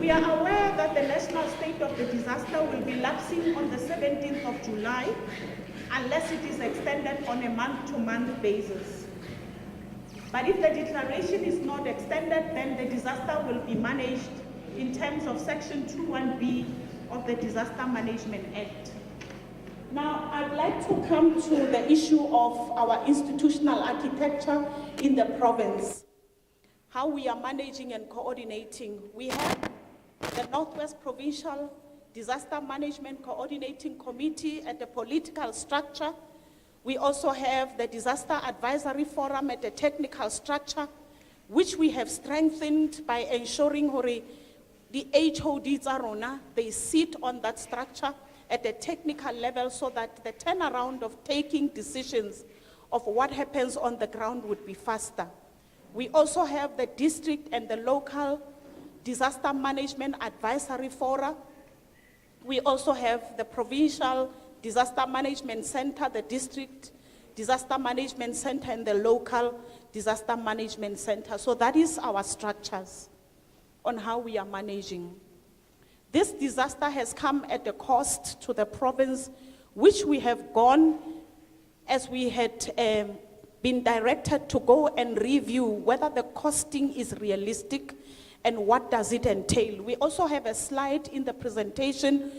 We are aware that the national state of the disaster will be lapsing on the 17th of July unless it is extended on a month-to-month basis. But if the declaration is not extended, then the disaster will be managed in terms of Section 21B of the Disaster Management Act. Now, I'd like to come to the issue of our institutional architecture in the province, how we are managing and coordinating. We have the Northwest Provincial Disaster Management Coordinating Committee at the political structure. We also have the Disaster Advisory Forum at the technical structure, which we have strengthened by ensuring the HODs are they sit on that structure at the technical level so that the turnaround of taking decisions of what happens on the ground would be faster. We also have the district and the local disaster management advisory fora. We also have the provincial disaster management center, the district disaster management center, and the local disaster management center. So that is our structures on how we are managing. This disaster has come at a cost to the province, which we have gone, as we had been directed to go and review whether the costing is realistic and what does it entail. We also have a slide in the presentation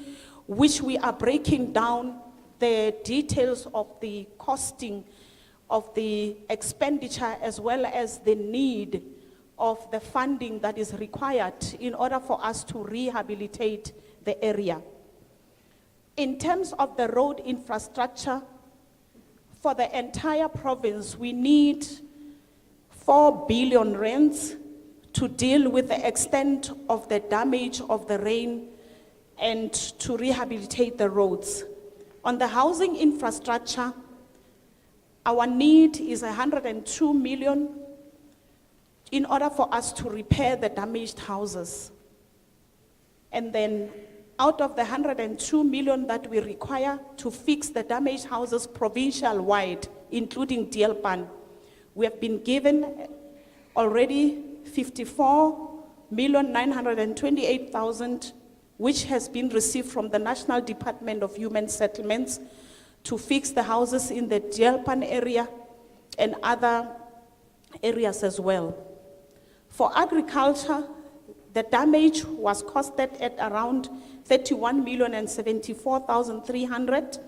which we are breaking down the details of the costing of the expenditure as well as the need of the funding that is required in order for us to rehabilitate the area. In terms of the road infrastructure, for the entire province, we need 4 billion rands to deal with the extent of the damage of the rain and to rehabilitate the roads. On the housing infrastructure, our need is 102 million in order for us to repair the damaged houses. And then out of the 102 million that we require to fix the damaged houses provincial-wide, including Dielpan, we have been given already 54,928,000, which has been received from the National Department of Human Settlements to fix the houses in the Dielpan area and other areas as well. For agriculture, the damage was costed at around 31,074,300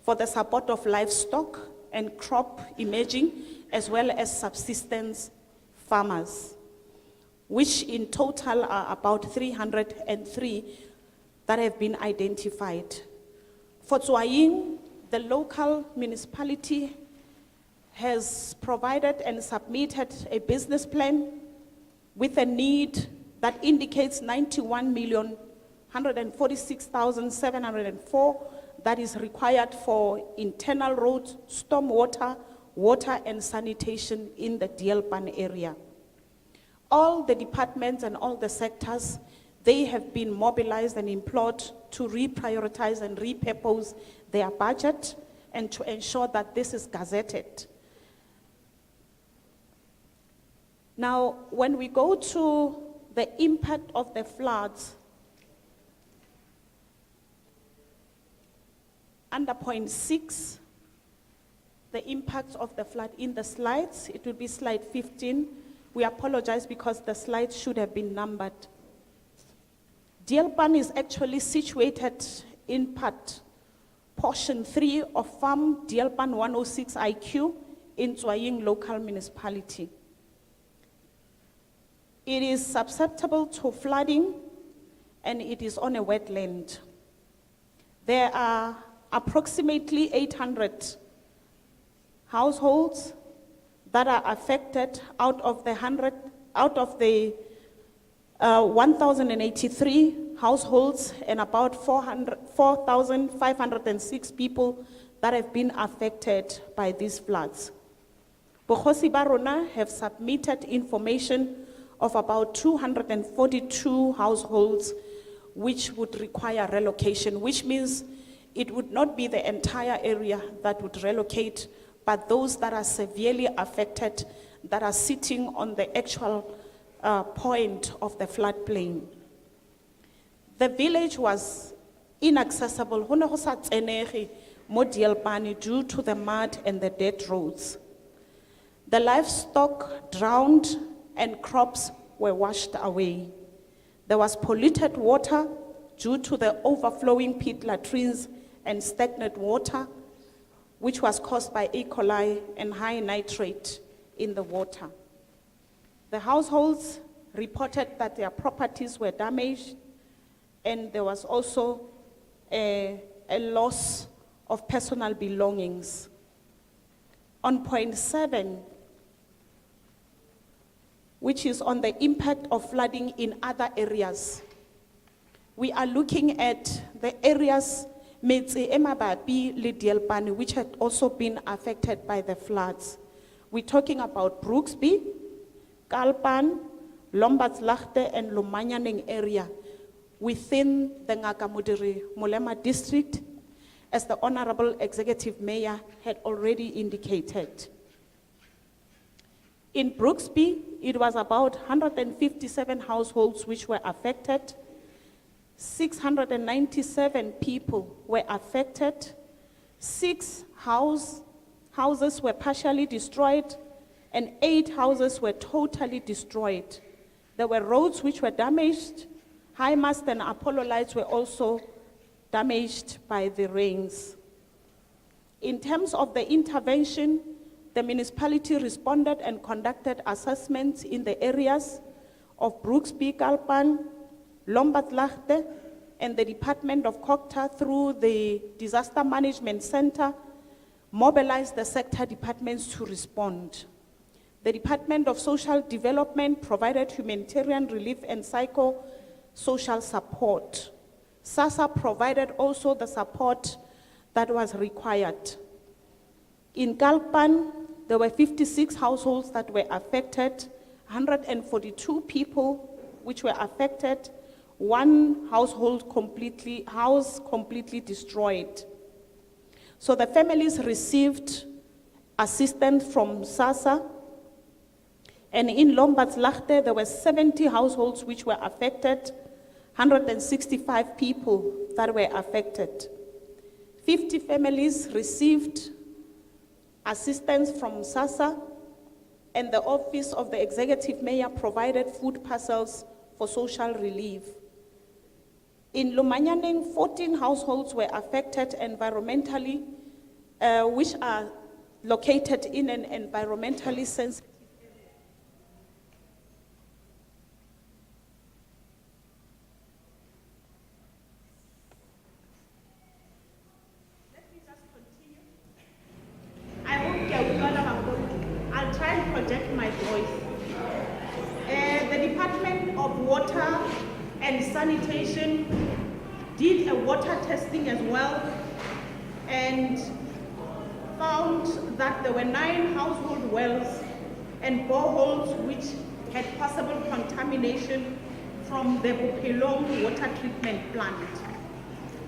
for the support of livestock and crop imaging, as well as subsistence farmers, which in total are about 303 that have been identified. For Tswaying, the local municipality has provided and submitted a business plan with a need that indicates 91,146,704 that is required for internal roads, stormwater, water and sanitation in the Dielpan area. All the departments and all the sectors, they have been mobilized and employed to reprioritize and repurpose their budget and to ensure that this is gazetted. Now, when we go to the impact of the floods, under point 6, the impact of the flood in the slides, it will be slide 15. We apologize because the slides should have been numbered. Dielpan is actually situated in portion 3 of Farm Dielpan 106 IQ in Tswaying local municipality. It is susceptible to flooding and it is on a wetland. There are approximately 800 households that are affected out of the 1,083 households and about 4,506 people that have been affected by these floods. Bokhosi ba rona have submitted information of about 242 households which would require relocation, which means it would not be the entire area that would relocate, but those that are severely affected, that are sitting on the actual point of the floodplain. The village was inaccessible ho ne ho sa tsenege mo Deelpan due to the mud and the dirt roads. The livestock drowned and crops were washed away. There was polluted water due to the overflowing pit latrines and stagnant water, which was caused by E. coli and high nitrate in the water. The households reported that their properties were damaged, and there was also a loss of personal belongings. On point 7, which is on the impact of flooding in other areas, we are looking at the areas Metse e mabapi le Deelpan, which had also been affected by the floods. We're talking about Brooksby, Kalpan, Lombatslachte, and Lomanyaneng area within the Ngaka Modiri Molema district, as the Honorable Executive Mayor had already indicated. In Brooksby, it was about 157 households which were affected. 697 people were affected. 6 houses were partially destroyed, and 8 houses were totally destroyed. There were roads which were damaged. High mast and Apollo lights were also damaged by the rains. In terms of the intervention, the municipality responded and conducted assessments in the areas of Brooksby, Kalpan, Lombatslachte, and the Department of Kokta through the Disaster Management Center mobilized the sector departments to respond. The Department of Social Development provided humanitarian relief and psycho-social support. SASSA provided also the support that was required. In Kalpan, there were 56 households that were affected, 142 people which were affected, 1 household completely destroyed. So the families received assistance from SASSA, and in Lombatslachte, there were 70 households which were affected, 165 people that were affected. 50 families received assistance from SASSA, and the Office of the Executive Mayor provided food parcels for social relief. In Lomanyaneng, 14 households were affected environmentally, which are located in an environmentally sensitive. I'll try and project my voice. The Department of Water and Sanitation did a water testing as well and found that there were 9 household wells and boreholes which had possible contamination from the Bophelong water treatment plant.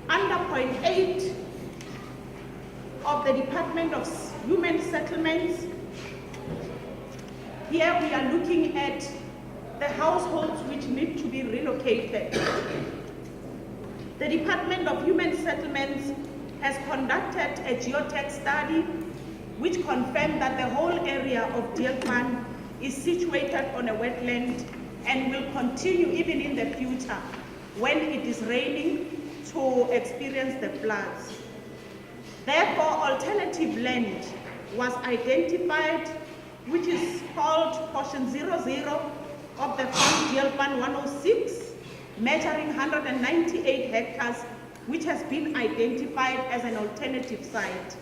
Under point 8 of the Department of Human Settlements, here we are looking at the households which need to be relocated. The Department of Human Settlements has conducted a geotech study which confirmed that the whole area of Deelpan is situated on a wetland and will continue even in the future when it is raining to experience the floods. Therefore, alternative land was identified, which is called portion 00 of the Farm Deelpan 106, measuring 198 hectares, which has been identified as an alternative site.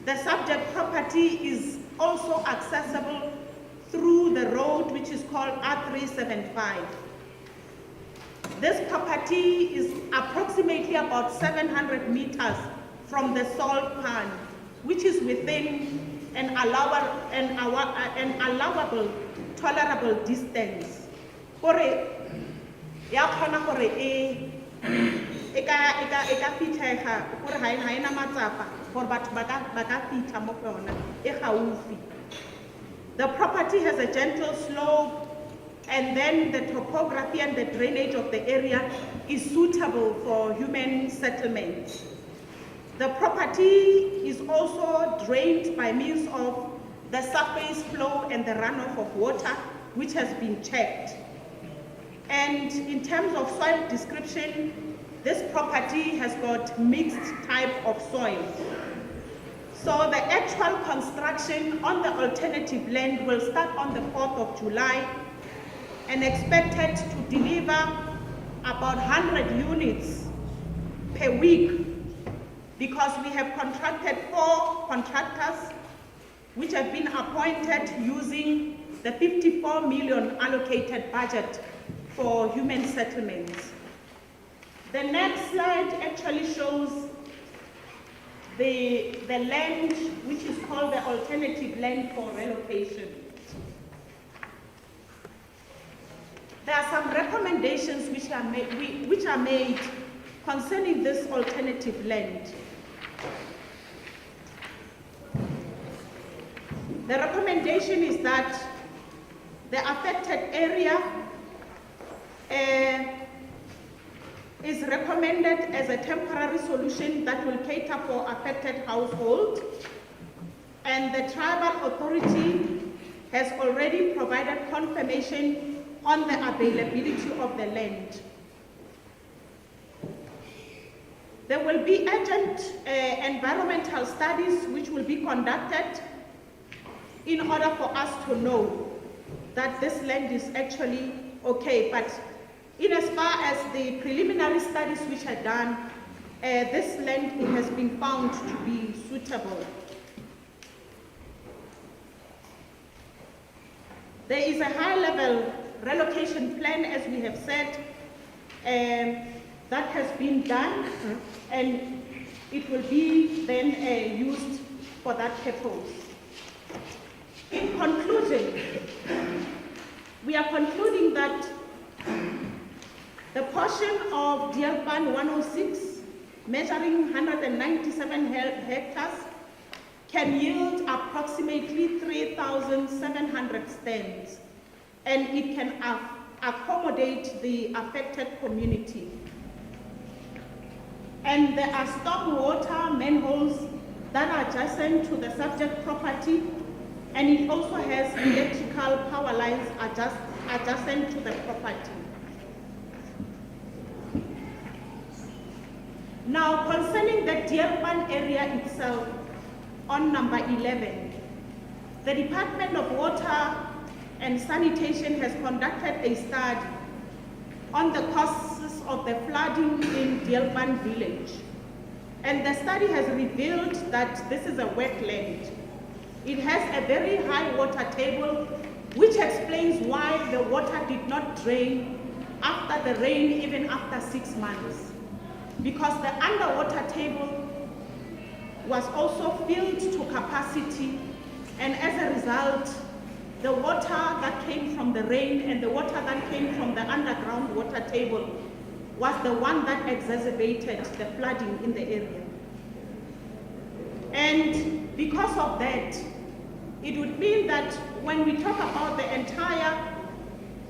The subject property is also accessible through the road, which is called R375. This property is approximately about 700 meters from the salt pan, which is within an allowable, tolerable distance. Kore ya khona gore e ka fitlhega gore ha ena matsapa gore batho ba ka fitlha mo go yona e gaufi. The property has a gentle slope and then the topography and the drainage of the area is suitable for human settlements. The property is also drained by means of the surface flow and the runoff of water, which has been checked. And in terms of soil description, this property has got mixed type of soil. So the actual construction on the alternative land will start on the 4th of July and expected to deliver about 100 units per week, because we have contracted 4 contractors which have been appointed using the 54 million allocated budget for human settlements. The next slide actually shows the land which is called the alternative land for relocation. There are some recommendations which are made concerning this alternative land. The recommendation is that the affected area is recommended as a temporary solution that will cater for affected households, and the tribal authority has already provided confirmation on the availability of the land. There will be urgent environmental studies which will be conducted in order for us to know that this land is actually okay. But in as far as the preliminary studies which are done, this land has been found to be suitable. There is a high-level relocation plan, as we have said, that has been done, and it will be then used for that purpose. In conclusion, we are concluding that the portion of Deelpan 106, measuring 197 hectares, can yield approximately 3,700 stands, and it can accommodate the affected community. And there are stormwater manholes that are adjacent to the subject property, and it also has electrical power lines adjacent to the property. Now, concerning the Deelpan area itself, on number 11, the Department of Water and Sanitation has conducted a study on the causes of the flooding in Deelpan village. And the study has revealed that this is a wetland. It has a very high water table, which explains why the water did not drain after the rain, even after 6 months. Because the underwater table was also filled to capacity, and as a result, the water that came from the rain and the water that came from the underground water table was the one that exacerbated the flooding in the area. And because of that, it would mean that when we talk about the entire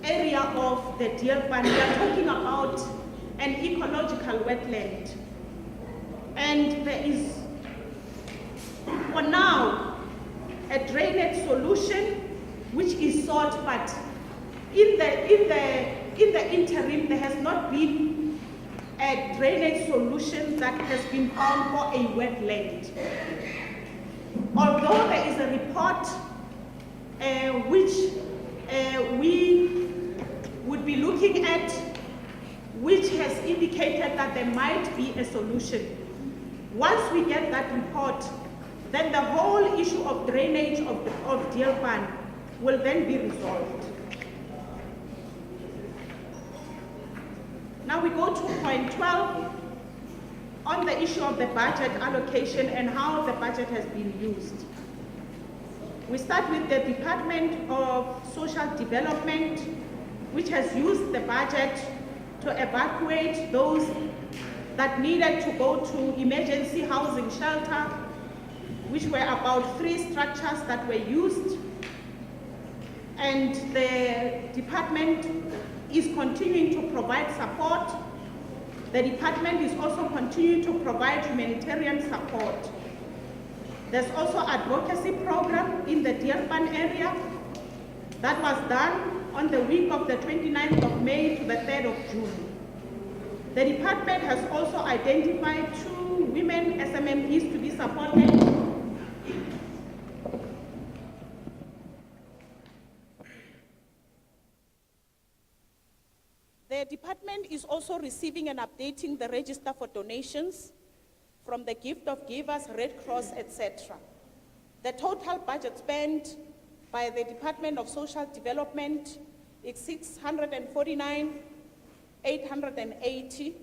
area of the Deelpan, we are talking about an ecological wetland. And there is, for now, a drainage solution which is sought, but in the interim, there has not been a drainage solution that has been found for a wetland. Although there is a report which we would be looking at, which has indicated that there might be a solution. Once we get that report, then the whole issue of drainage of Deelpan will then be resolved. Now we go to point 12 on the issue of the budget allocation and how the budget has been used. We start with the Department of Social Development, which has used the budget to evacuate those that needed to go to emergency housing shelter, which were about 3 structures that were used. And the department is continuing to provide support. The department is also continuing to provide humanitarian support. There's also advocacy program in the Dearpan area that was done on the week of the 29th of May to the 3rd of June. The department has also identified 2 women SMMEs to be supported. The department is also receiving and updating the register for donations from the Gift of Givers, Red Cross, etc. The total budget spent by the Department of Social Development is 649,880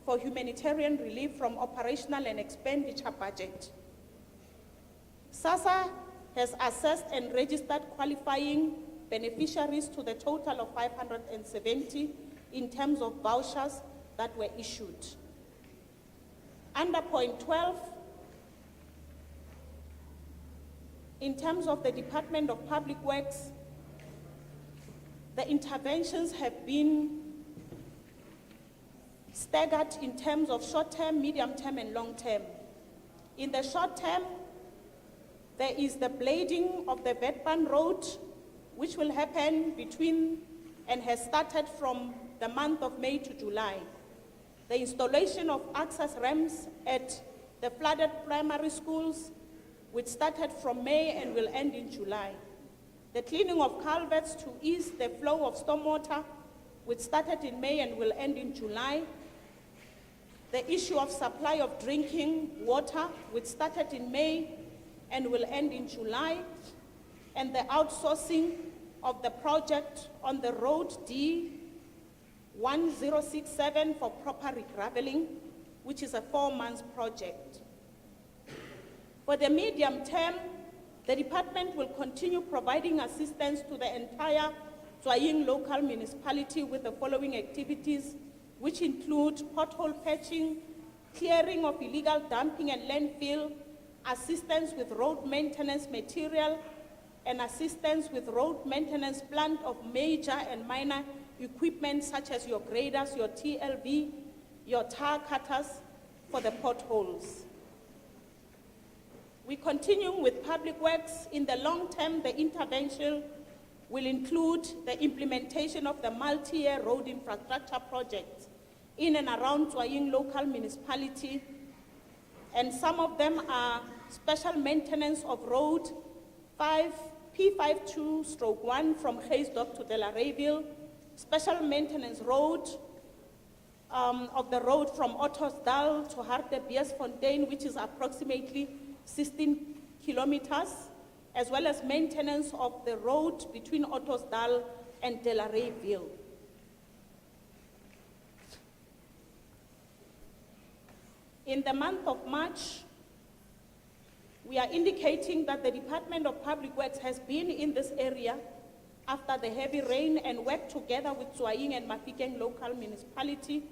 for humanitarian relief from operational and expenditure budget. SASSA has assessed and registered qualifying beneficiaries to the total of 570 in terms of vouchers that were issued. Under point 12, in terms of the Department of Public Works, the interventions have been staggered in terms of short-term, medium-term, and long-term. In the short term, there is the blading of the Vetban Road, which will happen between and has started from the month of May to July. The installation of access ramps at the flooded primary schools, which started from May and will end in July. The cleaning of culverts to ease the flow of stormwater, which started in May and will end in July. The issue of supply of drinking water, which started in May and will end in July. And the outsourcing of the project on the road D1067 for proper regraveling, which is a 4-month project. For the medium term, the department will continue providing assistance to the entire Tswaying local municipality with the following activities, which include pothole patching, clearing of illegal dumping and landfill, assistance with road maintenance material, and assistance with road maintenance plant of major and minor equipment such as your graders, your TLV, your tar cutters for the potholes. We continue with public works. In the long term, the intervention will include the implementation of the multi-year road infrastructure projects in and around Tswaying local municipality, and some of them are special maintenance of road P52/1 from Geesdorp to Delareyville, special maintenance road of the road from Ottosdal to Hartbeesfontein, which is approximately 16 kilometers, as well as maintenance of the road between Ottosdal and Delareyville. In the month of March, we are indicating that the Department of Public Works has been in this area after the heavy rain and worked together with Tswaying and Mafikeng local municipality,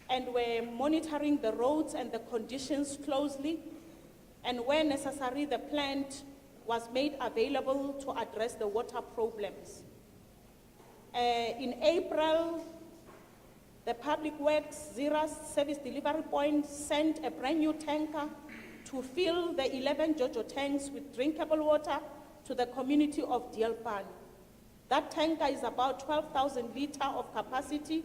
and we're monitoring the roads and the conditions closely, and where necessary, the plant was made available to address the water problems. In April, the Public Works Zira service delivery point sent a brand new tanker to fill the 11 JoJo tanks with drinkable water to the community of Dearpan. That tanker is about 12,000 liters of capacity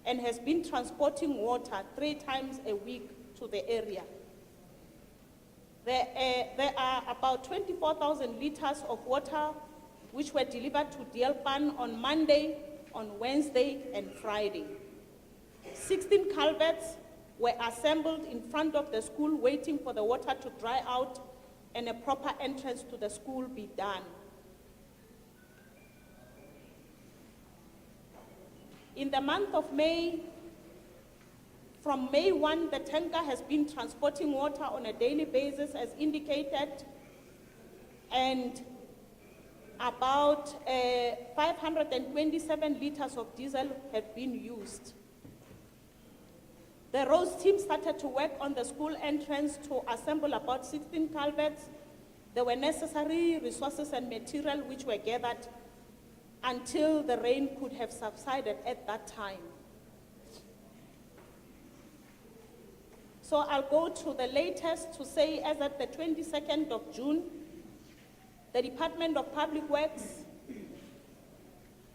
and has been transporting water 3 times a week to the area. There are about 24,000 liters of water which were delivered to Dearpan on Monday, on Wednesday, and Friday. 16 culverts were assembled in front of the school waiting for the water to dry out and a proper entrance to the school be done. In the month of May, from May 1, the tanker has been transporting water on a daily basis as indicated, and about 527 liters of diesel have been used. The roads team started to work on the school entrance to assemble about 16 culverts There were necessary resources and material which were gathered until the rain could have subsided at that time. So I'll go to the latest to say, as at the 22nd of June, the Department of Public Works,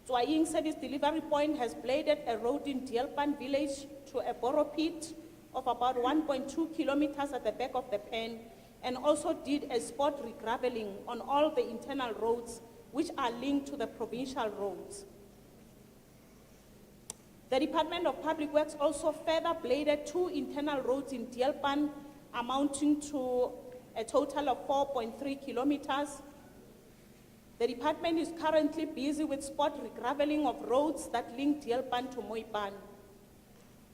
Tswaying Service Delivery Point, has bladed a road in Dielpan village to a borrow pit of about 1.2 kilometers at the back of the pen, and also did a spot regraveling on all the internal roads which are linked to the provincial roads. The Department of Public Works also further bladed 2 internal roads in Dielpan, amounting to a total of 4.3 kilometers. The department is currently busy with spot regraveling of roads that link Dielpan to Mooipan.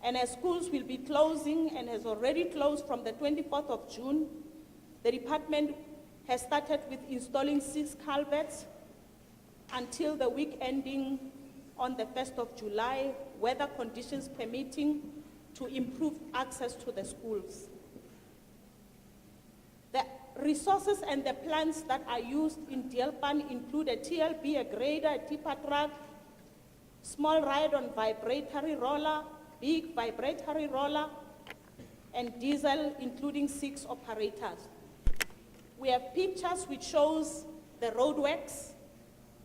And as schools will be closing and has already closed from the 24th of June, the department has started with installing 6 culverts until the week ending on the 1st of July, weather conditions permitting, to improve access to the schools. The resources and the plants that are used in Dielpan include a TLB, a grader, a tipper truck, small ride-on vibratory roller, big vibratory roller, and diesel, including 6 operators. We have pictures which shows the roadworks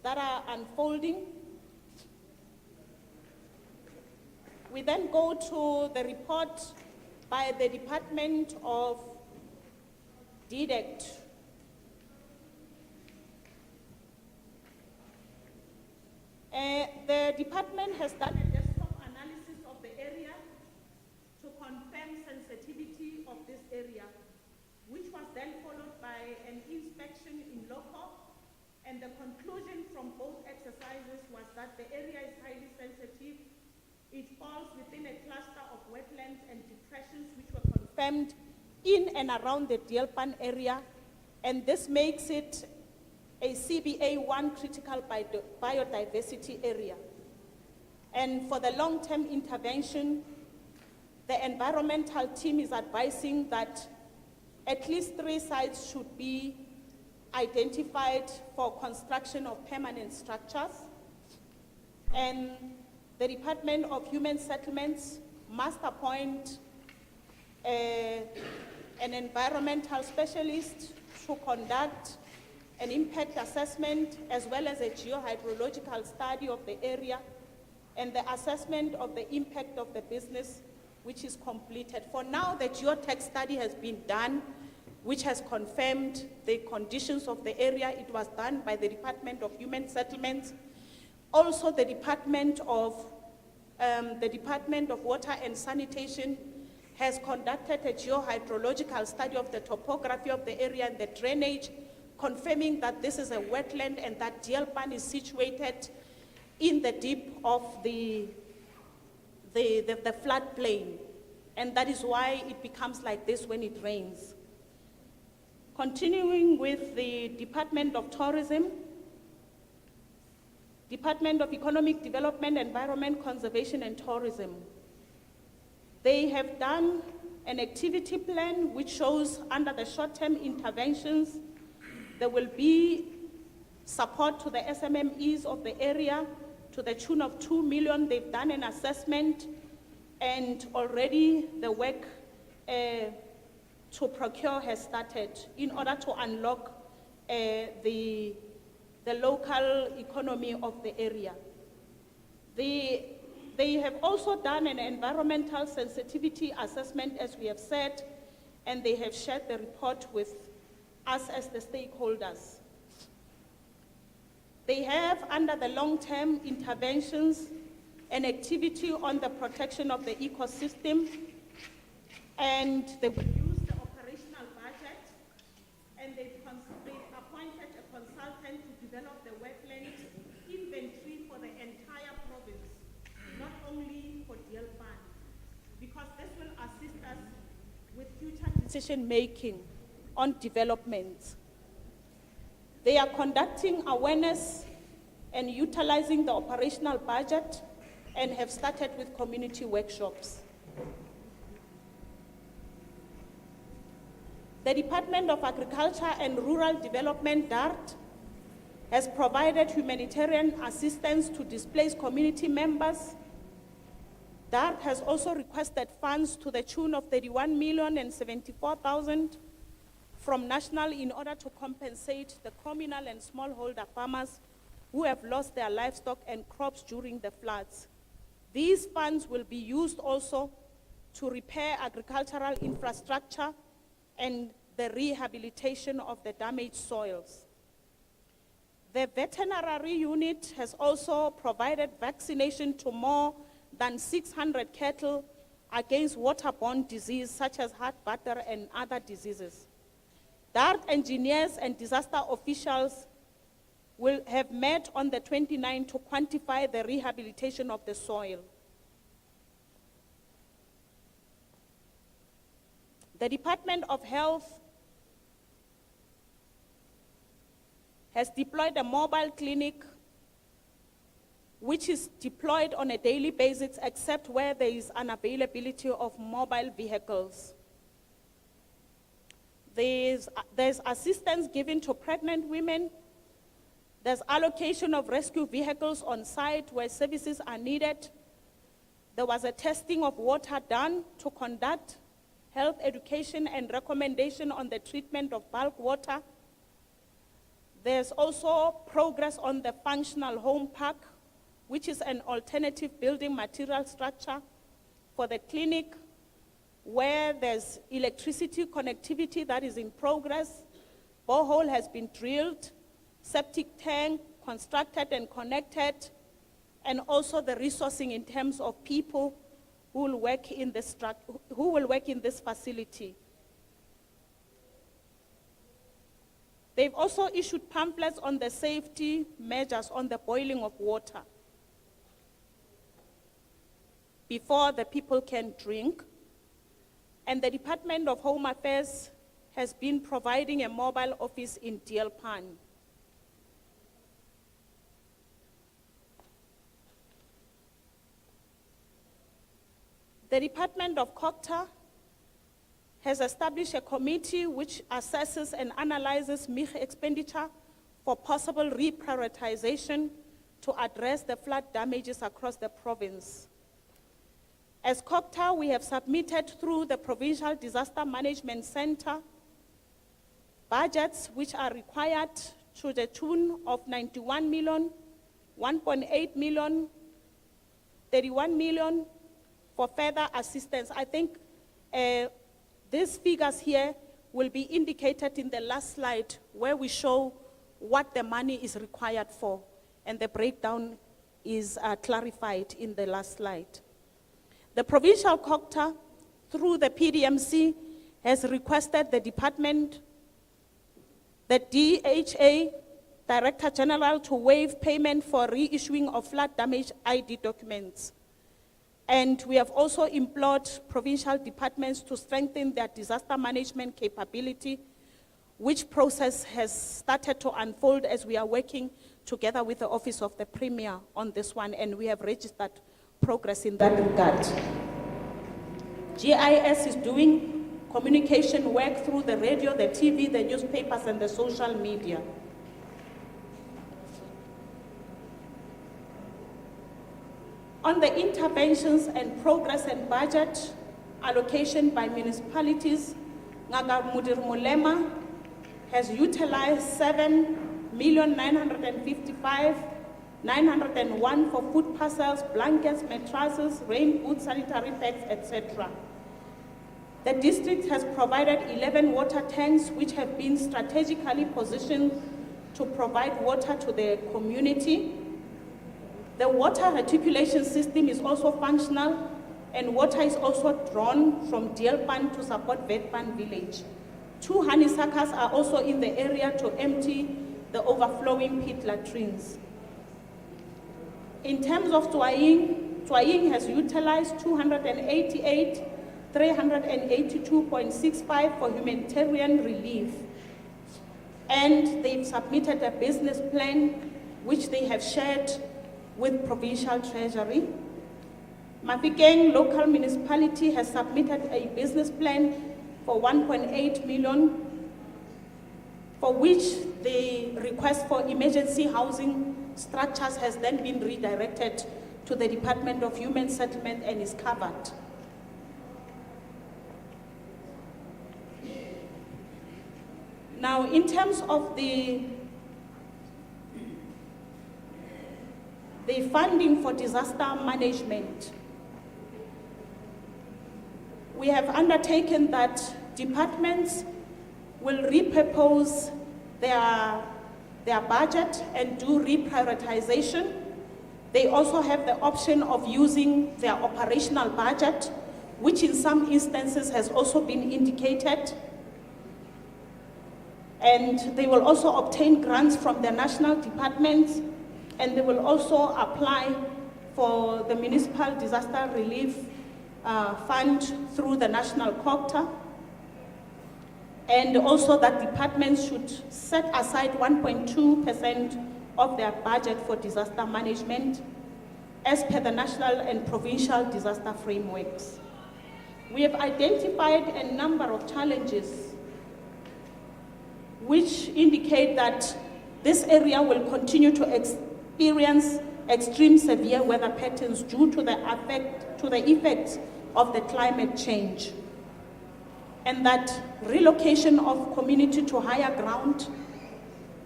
that are unfolding. We then go to the report by the Department of DDECT. The department has done a desktop analysis of the area to confirm sensitivity of this area, which was then followed by an inspection in loco, and the conclusion from both exercises was that the area is highly sensitive. It falls within a cluster of wetlands and depressions which were confirmed in and around the Dielpan area, and this makes it a CBA1 critical biodiversity area. And for the long-term intervention, the environmental team is advising that at least 3 sites should be identified for construction of permanent structures, and the Department of Human Settlements must appoint an environmental specialist to conduct an impact assessment as well as a geohydrological study of the area and the assessment of the impact of the business, which is completed. For now, the geotech study has been done, which has confirmed the conditions of the area. It was done by the Department of Human Settlements. Also, the Department of Water and Sanitation has conducted a geohydrological study of the topography of the area and the drainage, confirming that this is a wetland and that Dielpan is situated in the deep of the floodplain. And that is why it becomes like this when it rains. Continuing with the Department of Tourism, Department of Economic Development, Environment, Conservation and Tourism. They have done an activity plan which shows under the short-term interventions, there will be support to the SMMEs of the area to the tune of 2 million. They've done an assessment, and already the work to procure has started in order to unlock the local economy of the area. They have also done an environmental sensitivity assessment, as we have said, and they have shared the report with us as the stakeholders. They have, under the long-term interventions, an activity on the protection of the ecosystem, and they will use the operational budget, and they've appointed a consultant to develop the wetland inventory for the entire province, not only for Dielpan, because this will assist us with future decision-making on development. They are conducting awareness and utilizing the operational budget and have started with community workshops. The Department of Agriculture and Rural Development, DART, has provided humanitarian assistance to displaced community members. DART has also requested funds to the tune of 31,074,000 from national in order to compensate the communal and smallholder farmers who have lost their livestock and crops during the floods. These funds will be used also to repair agricultural infrastructure and the rehabilitation of the damaged soils. The veterinary unit has also provided vaccination to more than 600 cattle against waterborne disease such as heart butter and other diseases. DART engineers and disaster officials will have met on the 29th to quantify the rehabilitation of the soil. The Department of Health has deployed a mobile clinic which is deployed on a daily basis except where there is unavailability of mobile vehicles. There's assistance given to pregnant women. There's allocation of rescue vehicles on site where services are needed. There was a testing of water done to conduct health education and recommendation on the treatment of bulk water. There's also progress on the functional home park, which is an alternative building material structure for the clinic, where there's electricity connectivity that is in progress. Borehole has been drilled, septic tank constructed and connected, and also the resourcing in terms of people who will work in this facility. They've also issued pamphlets on the safety measures on the boiling of water before the people can drink. And the Department of Home Affairs has been providing a mobile office in Deelpan. The Department of COCTA has established a committee which assesses and analyzes MIG expenditure for possible reprioritization to address the flood damages across the province. As COCTA, we have submitted through the Provincial Disaster Management Center budgets which are required to the tune of 91 million, 1.8 million, 31 million for further assistance. I think these figures here will be indicated in the last slide where we show what the money is required for, and the breakdown is clarified in the last slide. The Provincial COCTA, through the PDMC, has requested the department, the DHA, Director General, to waive payment for reissuing of flood damage ID documents. And we have also implored provincial departments to strengthen their disaster management capability, which process has started to unfold as we are working together with the Office of the Premier on this one, and we have registered progress in that regard. GIS is doing communication work through the radio, the TV, the newspapers, and the social media. On the interventions and progress and budget allocation by municipalities, Ngaga Mudir Mulema has utilized 7,955,901 for food parcels, blankets, mattresses, rain boots, sanitary pads, etc. The district has provided 11 water tanks which have been strategically positioned to provide water to the community. The water reticulation system is also functional, and water is also drawn from Deelpan to support Vetpan village. 2 honeysuckers are also in the area to empty the overflowing pit latrines. In terms of Tuaying has utilized 288,382.65 for humanitarian relief. And they've submitted a business plan which they have shared with Provincial Treasury. Mafikeng local municipality has submitted a business plan for 1.8 million, for which the request for emergency housing structures has then been redirected to the Department of Human Settlement and is covered. Now, in terms of the funding for disaster management, we have undertaken that departments will repurpose their budget and do reprioritization. They also have the option of using their operational budget, which in some instances has also been indicated. And they will also obtain grants from the national departments, and they will also apply for the Municipal Disaster Relief Fund through the National Copter. And also that departments should set aside 1.2% of their budget for disaster management as per the national and provincial disaster frameworks. We have identified a number of challenges which indicate that this area will continue to experience extreme severe weather patterns due to the effects of the climate change, and that relocation of community to higher ground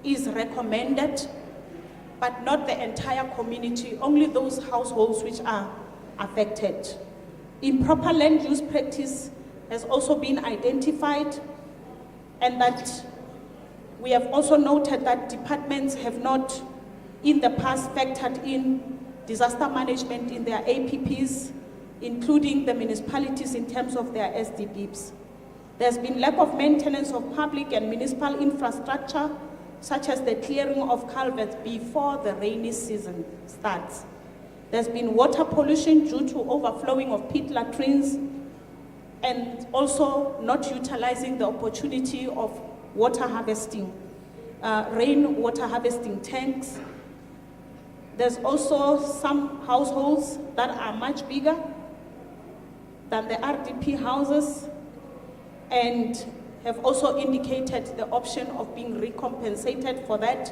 is recommended, but not the entire community, only those households which are affected. Improper land use practice has also been identified, and that we have also noted that departments have not in the past factored in disaster management in their APPs, including the municipalities in terms of their SDBs. There's been lack of maintenance of public and municipal infrastructure, such as the clearing of culverts before the rainy season starts. There's been water pollution due to overflowing of pit latrines, and also not utilizing the opportunity of water harvesting, rainwater harvesting tanks. There's also some households that are much bigger than the RDP houses, and have also indicated the option of being recompensated for that,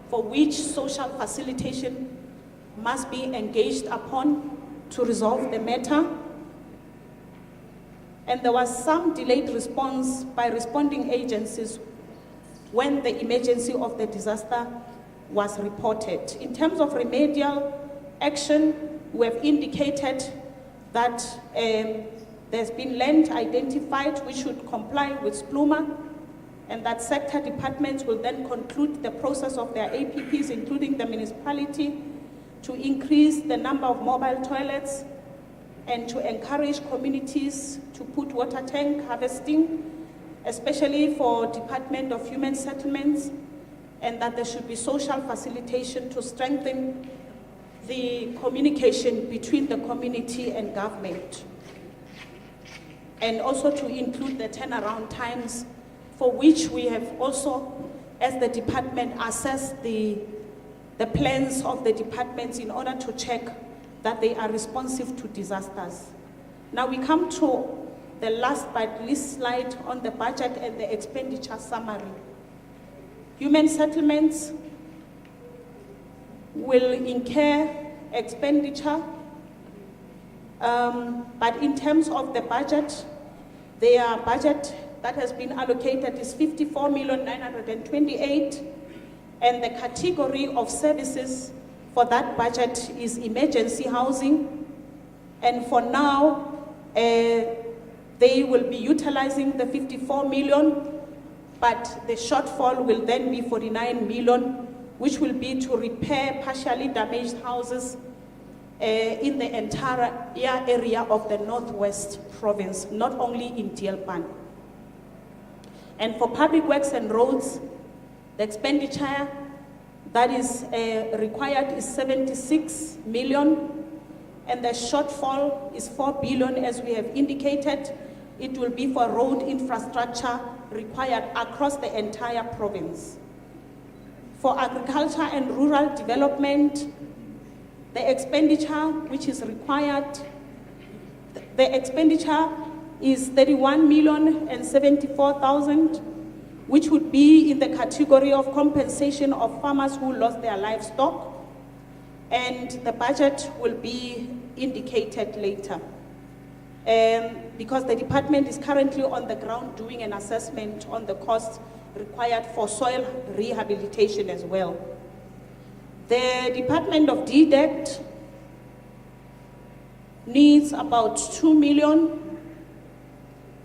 for which social facilitation must be engaged upon to resolve the matter. And there was some delayed response by responding agencies when the emergency of the disaster was reported. In terms of remedial action, we have indicated that there's been land identified which should comply with SPLUMA, and that sector departments will then conclude the process of their APPs, including the municipality, to increase the number of mobile toilets and to encourage communities to put water tank harvesting, especially for Department of Human Settlements, and that there should be social facilitation to strengthen the communication between the community and government, and also to include the turnaround times, for which we have also, as the department, assessed the plans of the departments in order to check that they are responsive to disasters. Now we come to the last but least slide on the budget and the expenditure summary. Human settlements will incur expenditure, but in terms of the budget, their budget that has been allocated is 54,928,000, and the category of services for that budget is emergency housing. And for now, they will be utilizing the 54 million, but the shortfall will then be 49 million, which will be to repair partially damaged houses in the entire area of the Northwest Province, not only in Dielpan. And for public works and roads, the expenditure that is required is 76 million, and the shortfall is 4 billion, as we have indicated. It will be for road infrastructure required across the entire province. For agriculture and rural development, the expenditure which is required, the expenditure is 31,074,000, which would be in the category of compensation of farmers who lost their livestock, and the budget will be indicated later. Because the department is currently on the ground doing an assessment on the costs required for soil rehabilitation as well. The Department of DDET needs about 2 million,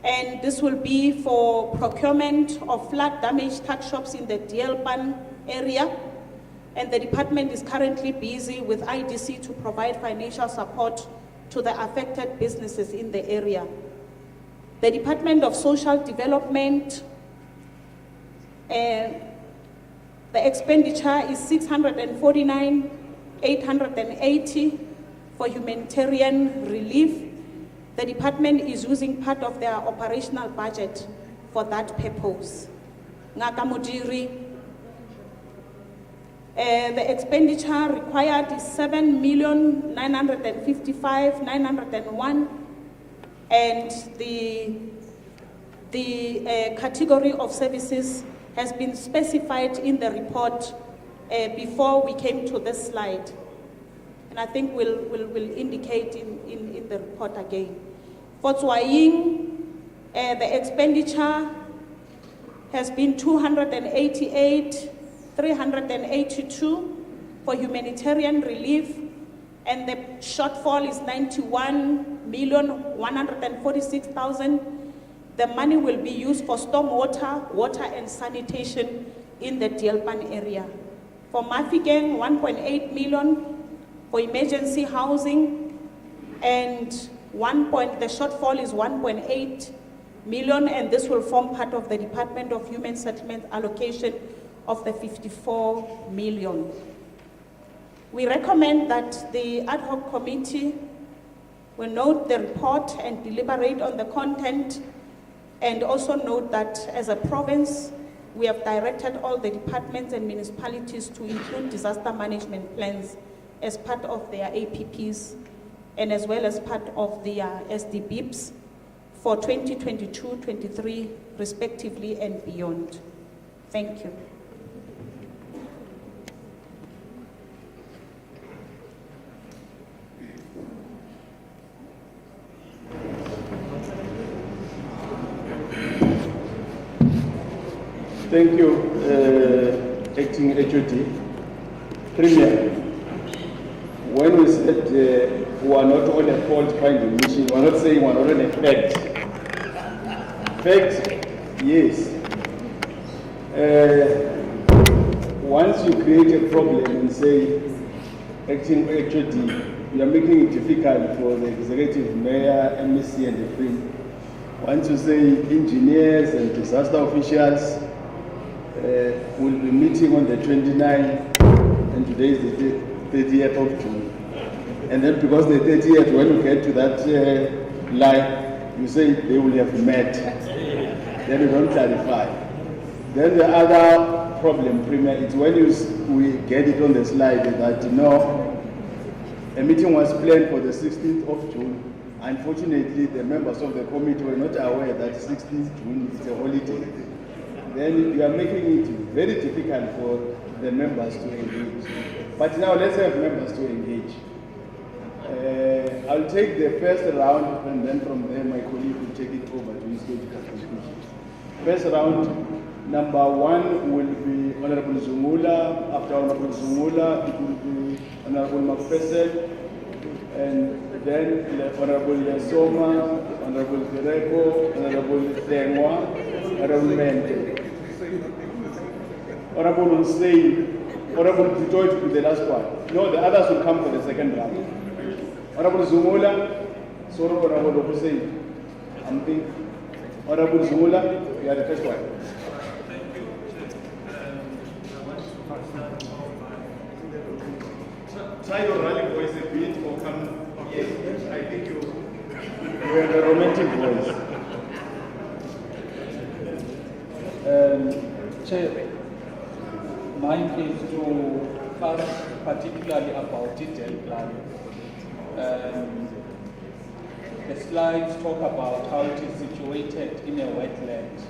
and this will be for procurement of flood damaged tuckshops in the Deelpan area, and the department is currently busy with IDC to provide financial support to the affected businesses in the area. The Department of Social Development, the expenditure is 649,880 for humanitarian relief. The department is using part of their operational budget for that purpose. Ngaka Mudiri, the expenditure required is 7,955,901, and the category of services has been specified in the report before we came to this slide. And I think we'll indicate in the report again. For Tswaying, the expenditure has been 288,382 for humanitarian relief, and the shortfall is 91,146,000. The money will be used for stormwater, water and sanitation in the Deelpan area. For Mafikeng, 1.8 million for emergency housing, and the shortfall is 1.8 million, and this will form part of the Department of Human Settlement allocation of the 54 million. We recommend that the ad hoc committee will note the report and deliberate on the content, and also note that as a province, we have directed all the departments and municipalities to include disaster management plans as part of their APPs and as well as part of their SDBIPs for 2022-23 respectively and beyond. Thank you. Thank you, Acting HOD. Premier, when we said we are not on a fault-finding mission, we are not saying we are not on a fact. Fact, yes. Once you create a problem and say, Acting HOD, you are making it difficult for the executive, mayor, MEC, and the Queen. Once you say engineers and disaster officials, will be meeting on the 29th, and today is the 30th of June. And then because the 30th, when you get to that line, you say they will have met. Then you don't clarify. Then the other problem, Premier, is when we get it on the slide that, you know, a meeting was planned for the 16th of June. Unfortunately, the members of the committee were not aware that 16th June is a holiday. Then you are making it very difficult for the members to engage. But now let's have members to engage. I'll take the first round, and then from there my colleague will take it over to his logical conclusion. First round, number 1 will be Honorable Zungula. After Honorable Zungula, it will be Honorable McPherson, and then Honorable Yasoma, Honorable Tereko, Honorable Tengwa, Honorable Mente. Honorable Hussein, Honorable Detroit will be the last one. No, the others will come for the second round. Honorable Zumula, sorry, Honorable Hussein. I'm thinking, Honorable Zumula, you are the first one. Thank you. Try your rally voice a bit or come. Yes, I think you have a romantic voice. Chair, mine is to first particularly about detailed planning. the slides talk about how it is situated in a wetland,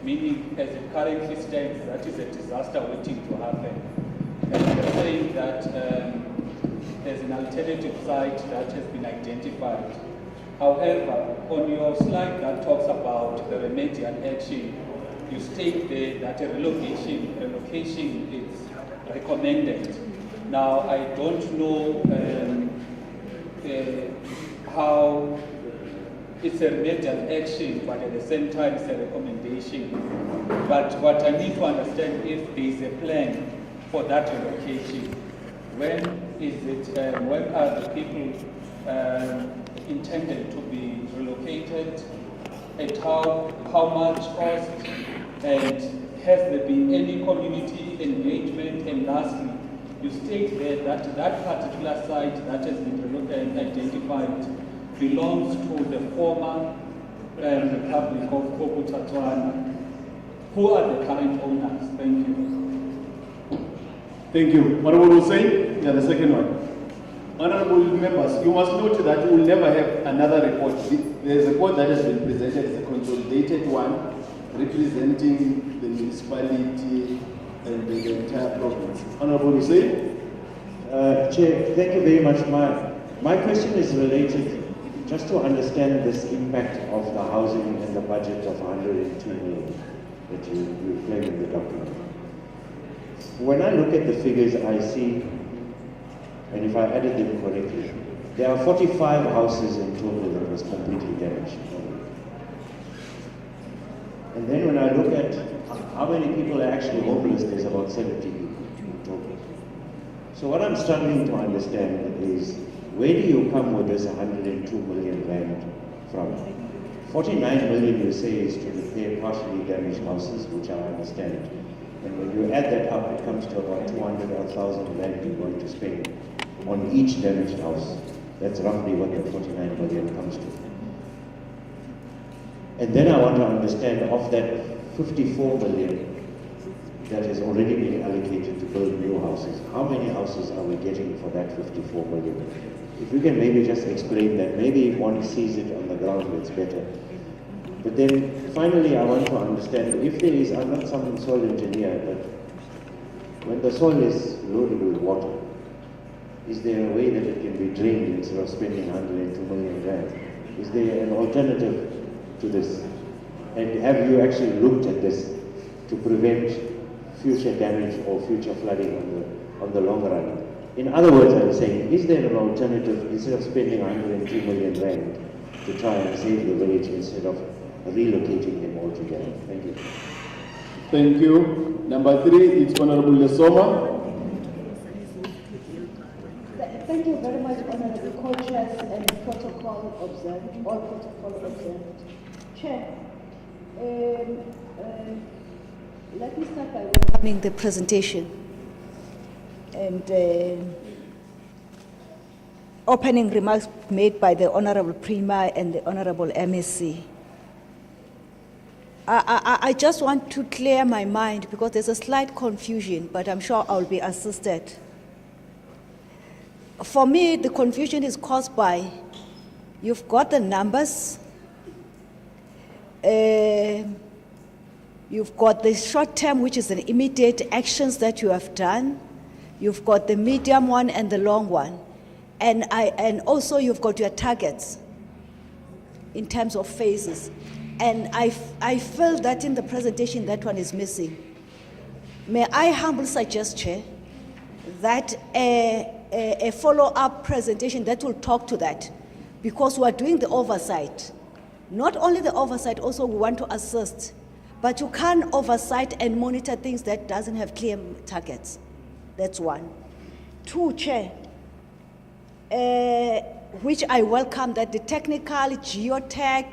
meaning as it currently stands, that is a disaster waiting to happen. And you're saying that there's an alternative site that has been identified. However, on your slide that talks about the remedial action, you state there that a relocation is recommended. Now, I don't know how it's a remedial action, but at the same time it's a recommendation. But what I need to understand if there is a plan for that relocation. When is it? When are the people intended to be relocated? At how much cost? And has there been any community engagement? And lastly, you state there that that particular site that has been identified belongs to the former Republic of Botswana. Who are the current owners? Thank you. Thank you. Honorable Hussein, yeah, the second one. Honorable members, you must note that we will never have another report. There is a report that has been presented as a consolidated one representing the municipality and the entire province. Honorable Hussein. Chair, thank you very much. My question is related just to understand this impact of the housing and the budget of 102 million that you claim in the document. When I look at the figures, I see, and if I added them correctly, there are 45 houses in total that was completely damaged. And then when I look at how many people are actually homeless, there's about 70 people in total. So what I'm struggling to understand is, where do you come with this 102 million rand from? 49 million you say is to repair partially damaged houses, which I understand. And when you add that up, it comes to about 200,000 rand you're going to spend on each damaged house. That's roughly what the 49 million comes to. And then I want to understand, of that 54 million that has already been allocated to build new houses, how many houses are we getting for that 54 million? If you can maybe just explain that, maybe if one sees it on the ground, it's better. But then finally, I want to understand, if there is, I'm not some soil engineer, but when the soil is loaded with water, is there a way that it can be drained instead of spending 102 million rand? Is there an alternative to this? And have you actually looked at this to prevent future damage or future flooding on the long run? In other words, I'm saying, is there an alternative instead of spending 102 million rand to try and save the village instead of relocating them altogether? Thank you. Thank you. Number 3, it's Honorable Lesoma. Thank you very much, Honorable Co-Chairs and protocol observed, all protocol observed. Chair, let me start by welcoming the presentation and opening remarks made by the Honorable Premier and the Honorable MSc. I just want to clear my mind because there's a slight confusion, but I'm sure I'll be assisted. For me, the confusion is caused by, you've got the numbers, you've got the short term, which is an immediate actions that you have done, you've got the medium one and the long one, and also you've got your targets in terms of phases. And I feel that in the presentation that one is missing. May I humbly suggest, Chair, that a follow-up presentation that will talk to that, because we are doing the oversight. Not only the oversight, also we want to assist, but you can't oversight and monitor things that doesn't have clear targets. That's one. 2, Chair, which I welcome, that the technical, geotech,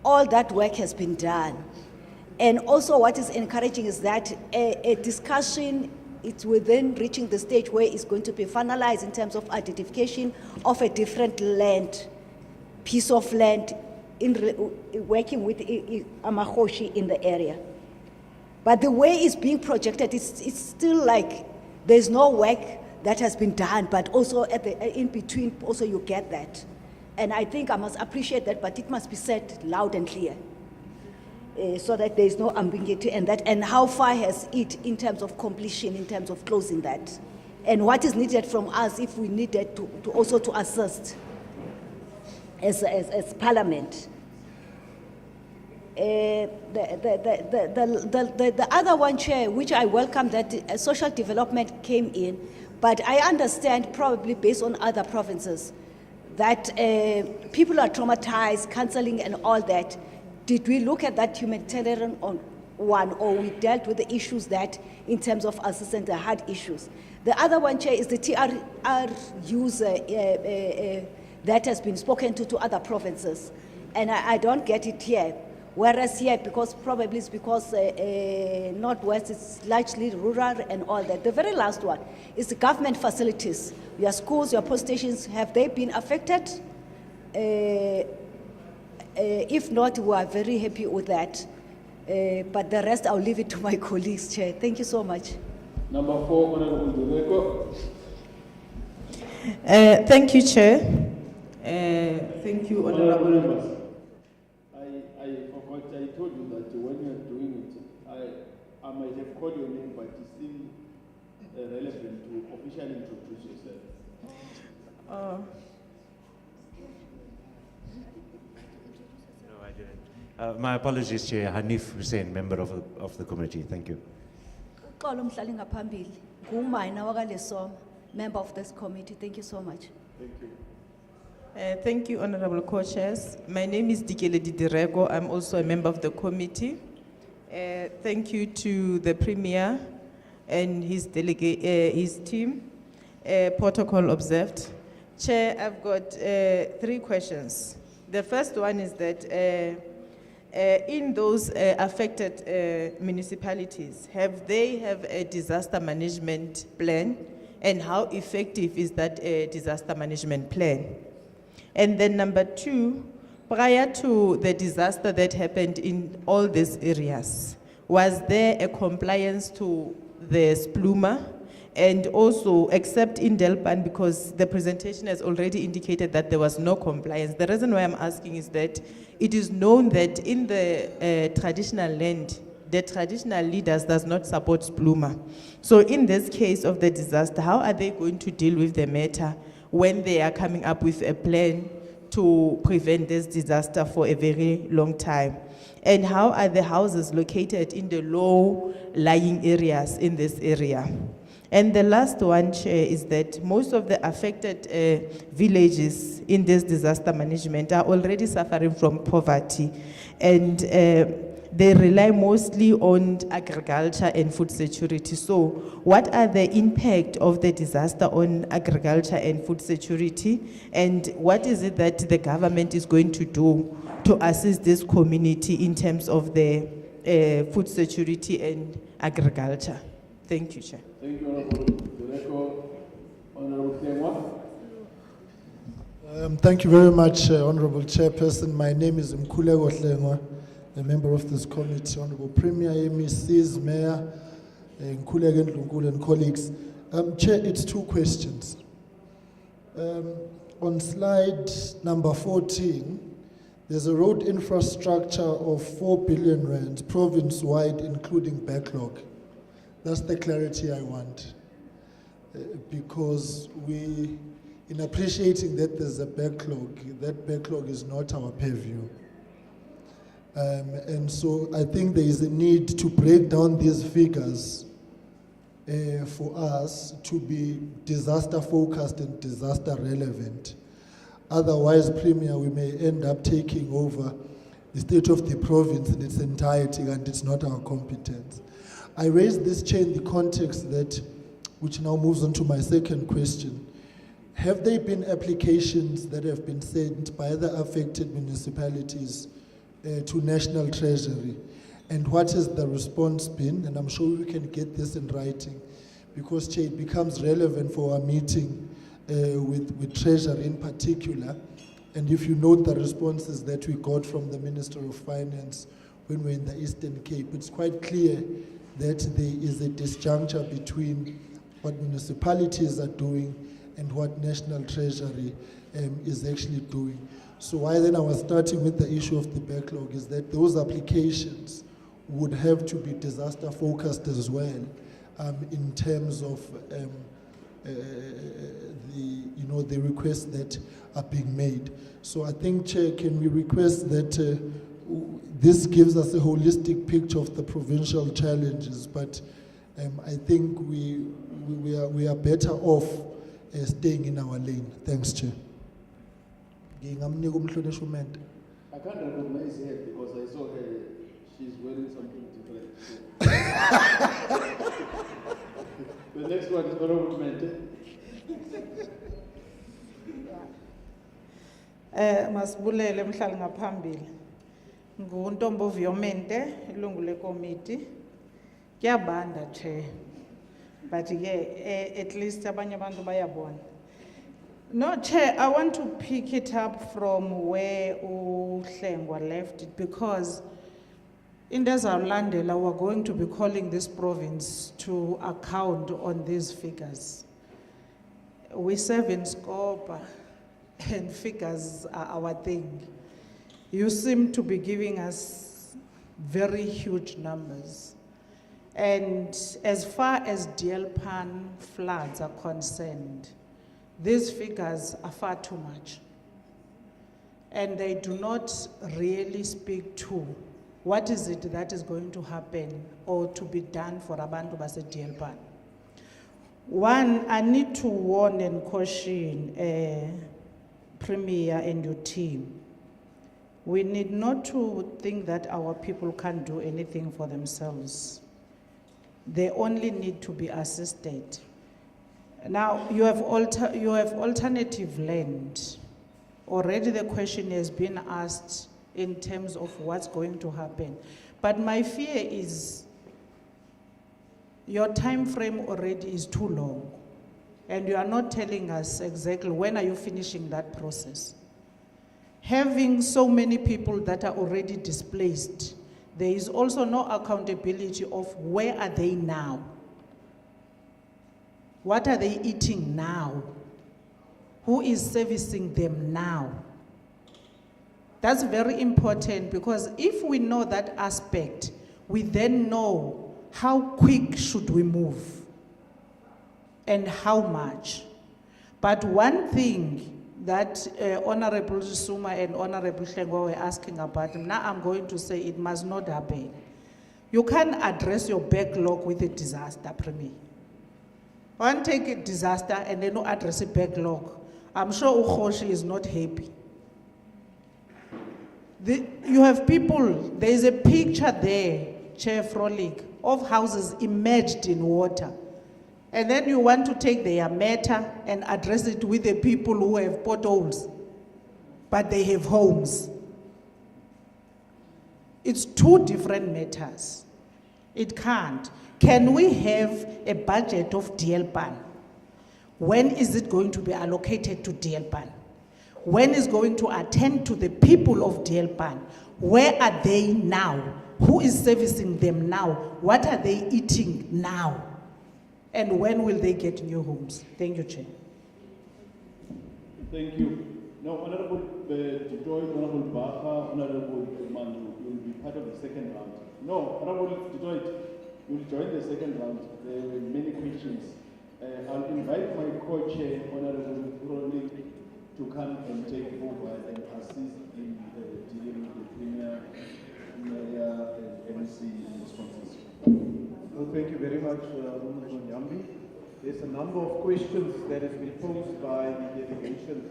all that work has been done. And also what is encouraging is that a discussion, it's within reaching the stage where it's going to be finalized in terms of identification of a different land, piece of land, in working with Amahoshi in the area. But the way it's being projected, it's still like there's no work that has been done, but also in between, also you get that. And I think I must appreciate that, but it must be said loud and clear. So that there is no ambiguity and how far has it in terms of completion, in terms of closing that? And what is needed from us if we needed to also to assist as Parliament? The other one, Chair, which I welcome that social development came in, but I understand probably based on other provinces that people are traumatized, counseling and all that. Did we look at that humanitarian one, or we dealt with the issues that in terms of assistance, the hard issues? The other one, Chair, is the TR user that has been spoken to other provinces. And I don't get it here. Whereas here, because probably it's because Northwest is largely rural and all that. The very last one is the government facilities. Your schools, your post stations, have they been affected? If not, we are very happy with that. But the rest, I'll leave it to my colleagues, Chair. Thank you so much. Number 4, Honorable Dureko. Thank you, Chair. Thank you, Honorable. Members, I forgot, I told you that when you're doing it, I might have called your name, but it's still relevant to officially introduce yourself. No, I didn't. My apologies, Chair. Hanif Hussain, member of the committee. Thank you. Xolo mhlali ngaphambili, ngumina wakaleSoma, member of this committee. Thank you so much. Thank you. Thank you, Honorable Co-Chairs. My name is Dikele Didirego. I'm also a member of the committee. Thank you to the Premier and his team. Protocol observed. Chair, I've got 3 questions. The first one is that in those affected municipalities, have a disaster management plan, and how effective is that disaster management plan? And then number 2, prior to the disaster that happened in all these areas, was there a compliance to the SPLUMA? And also, except in Delpan, because the presentation has already indicated that there was no compliance. The reason why I'm asking is that it is known that in the traditional land, the traditional leaders does not support SPLUMA. So in this case of the disaster, how are they going to deal with the matter when they are coming up with a plan to prevent this disaster for a very long time? And how are the houses located in the low-lying areas in this area? And the last one, Chair, is that most of the affected villages in this disaster management are already suffering from poverty, and they rely mostly on agriculture and food security. So what are the impact of the disaster on agriculture and food security? And what is it that the government is going to do to assist this community in terms of the food security and agriculture? Thank you, Chair. Thank you, Honorable Dureko. Honorable Hlengwa. Thank you very much, Honorable Chairperson. My name is Mkhuleko Hlengwa, a member of this committee. Honorable Premier, MECs, Mayor, Nkhuleko Ndlunkulu and colleagues. Chair, it's 2 questions. On slide number 14, there's a road infrastructure of 4 billion rand, province-wide, including backlog. That's the clarity I want. Because in appreciating that there's a backlog, that backlog is not our purview. And so I think there is a need to break down these figures for us to be disaster focused and disaster relevant. Otherwise, Premier, we may end up taking over the state of the province in its entirety, and it's not our competence. I raised this chair in the context which now moves on to my second question. Have there been applications that have been sent by the affected municipalities to National Treasury? And what has the response been? And I'm sure we can get this in writing, because, Chair, it becomes relevant for our meeting with Treasury in particular. And if you note the responses that we got from the Minister of Finance when we're in the Eastern Cape, it's quite clear that there is a disjuncture between what municipalities are doing and what National Treasury is actually doing. So why then I was starting with the issue of the backlog is that those applications would have to be disaster focused as well, in terms of the requests that are being made. So I think, Chair, can we request that this gives us a holistic picture of the provincial challenges, but I think we are better off staying in our lane. Thanks, Chair. I can't recognize her because I saw her, she's wearing something different. The next one is Honorable Mente. Masibulele mhlali ngaphambili. Nguntombo Viomente, ilungu lekomiti. Kuyabanda Chair. But yeah, at least abanye abantu bayabona. No, Chair, I want to pick it up from where Uhlengwa left it, because in Landela, we're going to be calling this province to account on these figures. We serve in Scopa, and figures are our thing. You seem to be giving us very huge numbers. And as far as DLPAN floods are concerned, these figures are far too much. And they do not really speak to what is it that is going to happen or to be done for Abantu Base DLPAN. One, I need to warn and caution Premier and your team. We need not to think that our people can't do anything for themselves. They only need to be assisted. Now, you have alternative land. Already the question has been asked in terms of what's going to happen. But my fear is your time frame already is too long. And you are not telling us exactly when are you finishing that process. Having so many people that are already displaced, there is also no accountability of where are they now? What are they eating now? Who is servicing them now? That's very important, because if we know that aspect, we then know how quick should we move and how much. But one thing that Honorable Suma and Honorable Hlengwa were asking about, now I'm going to say it must not happen. You can't address your backlog with a disaster, Premier. One take a disaster and then no address a backlog. I'm sure Ukhoshi is not happy. You have people, there is a picture there, Chair Frolic, of houses immersed in water. And then you want to take their matter and address it with the people who have potholes, but they have homes. It's two different matters. It can't. Can we have a budget of DLPAN? When is it going to be allocated to DLPAN? When is going to attend to the people of DLPAN? Where are they now? Who is servicing them now? What are they eating now? And when will they get new homes? Thank you, Chair. Thank you. Now, Honorable Dutoit, Honorable Baha, Honorable Manu will be part of the second round. No, Honorable Dutoit, you will join the second round. There were many questions. I'll invite my co-chair, Honorable Provincial, to come and take over and assist in dealing with the Premier, Mayor, and MC responses. Well, thank you very much, Honorable Nyambi. There's a number of questions that have been posed by the delegation,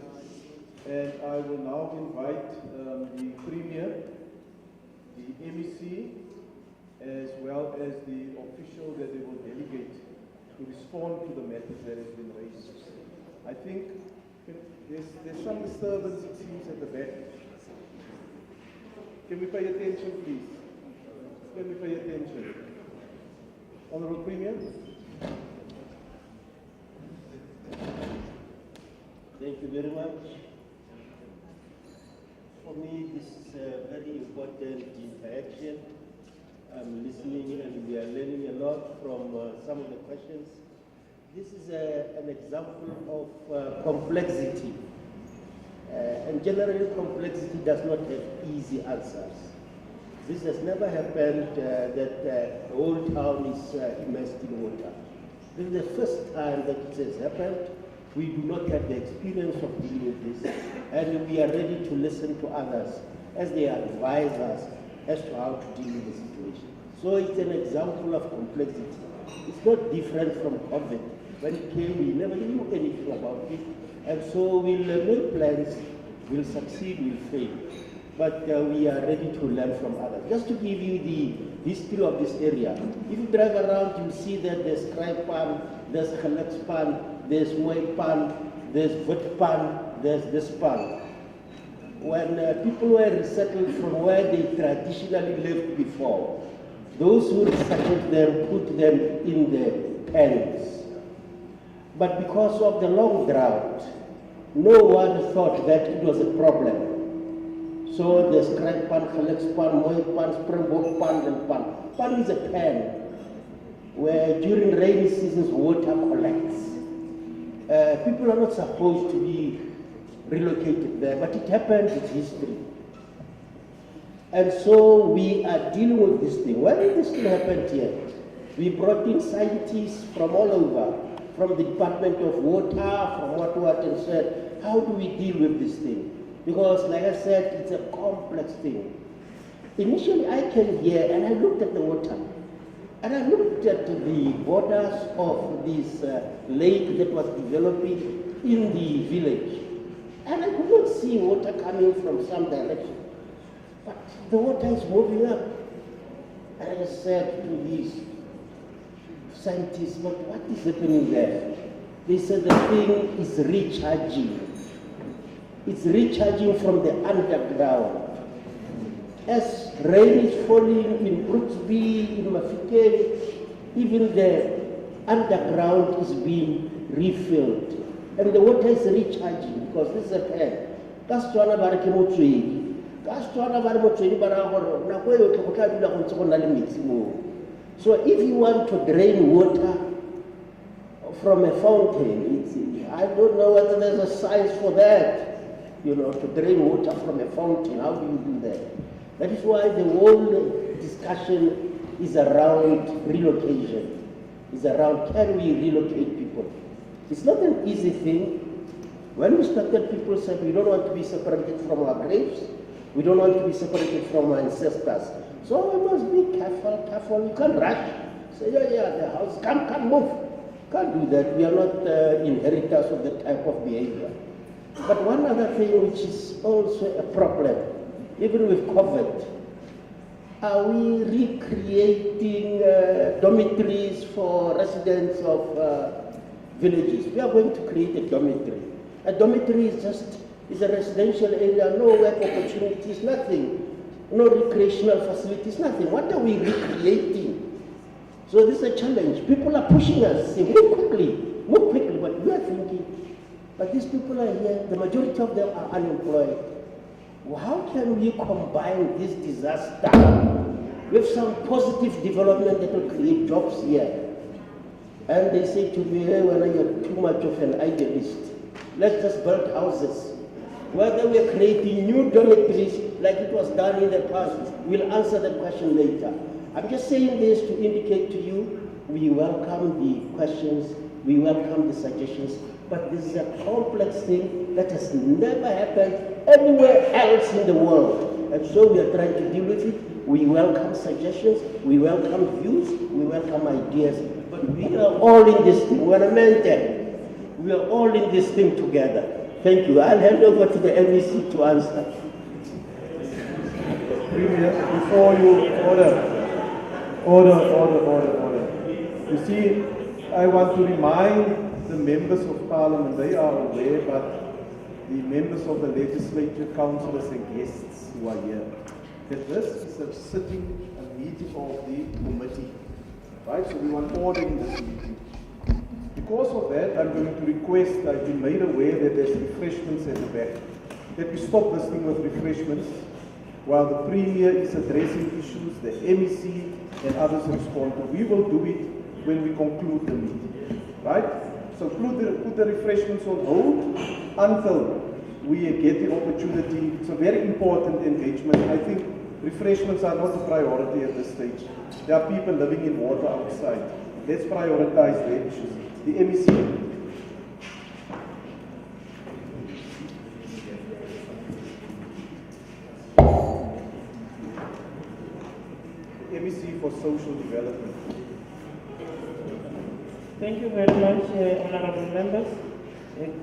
and I will now invite the Premier, the MEC, as well as the official that they will delegate to respond to the matters that have been raised. I think there's some disturbance, it seems, at the back. Can we pay attention, please? Can we pay attention? Honorable Premier. Thank you very much. For me, this is a very important interaction. I'm listening and we are learning a lot from some of the questions. This is an example of complexity And generally, complexity does not have easy answers. This has never happened that the whole town is immersed in water. This is the first time that it has happened. We do not have the experience of dealing with this, and we are ready to listen to others as they advise us as to how to deal with the situation. So it's an example of complexity. It's not different from COVID. When it came, we never knew anything about it, and so we'll make plans, we'll succeed, we'll fail. But we are ready to learn from others. Just to give you the history of this area, if you drive around, you'll see that there's Scribe Pan, there's Khalek Pan, there's Moy Pan, there's Vut Pan, there's this Pan. When people were resettled from where they traditionally lived before, those who resettled them put them in the pens. But because of the long drought, no one thought that it was a problem. So the Scribe Pan, Khalek Pan, Moy Pan, Springbok Pan, and Pan. Pan is a pen where during rainy seasons water collects. People are not supposed to be relocated there, but it happened, it's history. And so we are dealing with this thing. Why did this thing happen here? We brought in scientists from all over, from the Department of Water, from what, and said, how do we deal with this thing? Because, like I said, it's a complex thing. Initially, I came here and I looked at the water. And I looked at the borders of this lake that was developing in the village. And I could not see water coming from some direction. But the water is moving up. And I just said to these scientists, but what is happening there? They said the thing is recharging. It's recharging from the underground. As rain is falling in Brooksby, in Mafikeng, even the underground is being refilled. And the water is recharging because this is a pen. So if you want to drain water from a fountain, I don't know whether there's a science for that. You know, to drain water from a fountain, how do you do that? That is why the whole discussion is around relocation. It's around, can we relocate people? It's not an easy thing. When we started, people said we don't want to be separated from our graves. We don't want to be separated from our ancestors. So we must be careful. You can't rush. Say, yeah, the house, come, move. Can't do that. We are not inheritors of that type of behavior. But one other thing which is also a problem, even with COVID, are we recreating dormitories for residents of villages? We are going to create a dormitory. A dormitory is a residential area, no work opportunities, nothing. No recreational facilities, nothing. What are we recreating? So this is a challenge. People are pushing us, say, move quickly, but we are thinking, but these people are here, the majority of them are unemployed. How can we combine this disaster with some positive development that will create jobs here? And they say to me, hey, well, you're too much of an idealist. Let's just build houses. Whether we're creating new dormitories like it was done in the past, we'll answer that question later. I'm just saying this to indicate to you, we welcome the questions, we welcome the suggestions, but this is a complex thing that has never happened anywhere else in the world. And so we are trying to deal with it. We welcome suggestions, we welcome views, we welcome ideas, but we are all in this thing. We're a mentor. We are all in this thing together. Thank you. I'll hand over to the MEC to answer. Premier, before you order. You see, I want to remind the members of parliament, they are aware, but the members of the legislature, councillors and guests who are here, that this is a meeting of the committee, right? So we want order in this meeting. Because of that, I'm going to request, I've been made aware that there's refreshments at the back, that we stop this thing with refreshments while the Premier is addressing issues, the MEC and others respond. We will do it when we conclude the meeting, right? So put the refreshments on hold until we get the opportunity. It's a very important engagement. I think refreshments are not a priority at this stage. There are people living in water outside. Let's prioritize their issues. The MEC. The MEC for Social Development. Thank you very much, honorable members,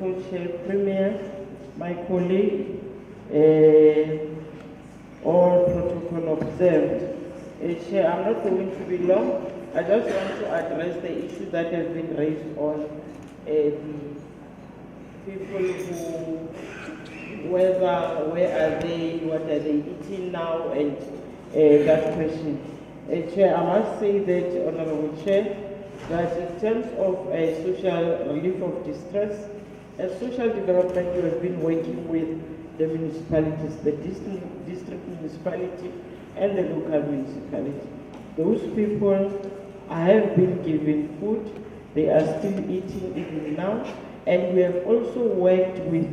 Coach Premier, my colleague, all protocol observed. Chair, I'm not going to be long. I just want to address the issue that has been raised on the people who, where are they, what are they eating now, and that question. Chair, I must say that, Honorable Chair, that in terms of social relief of distress, as social development, we have been working with the municipalities, the district municipality and the local municipality. Those people have been given food, they are still eating even now, and we have also worked with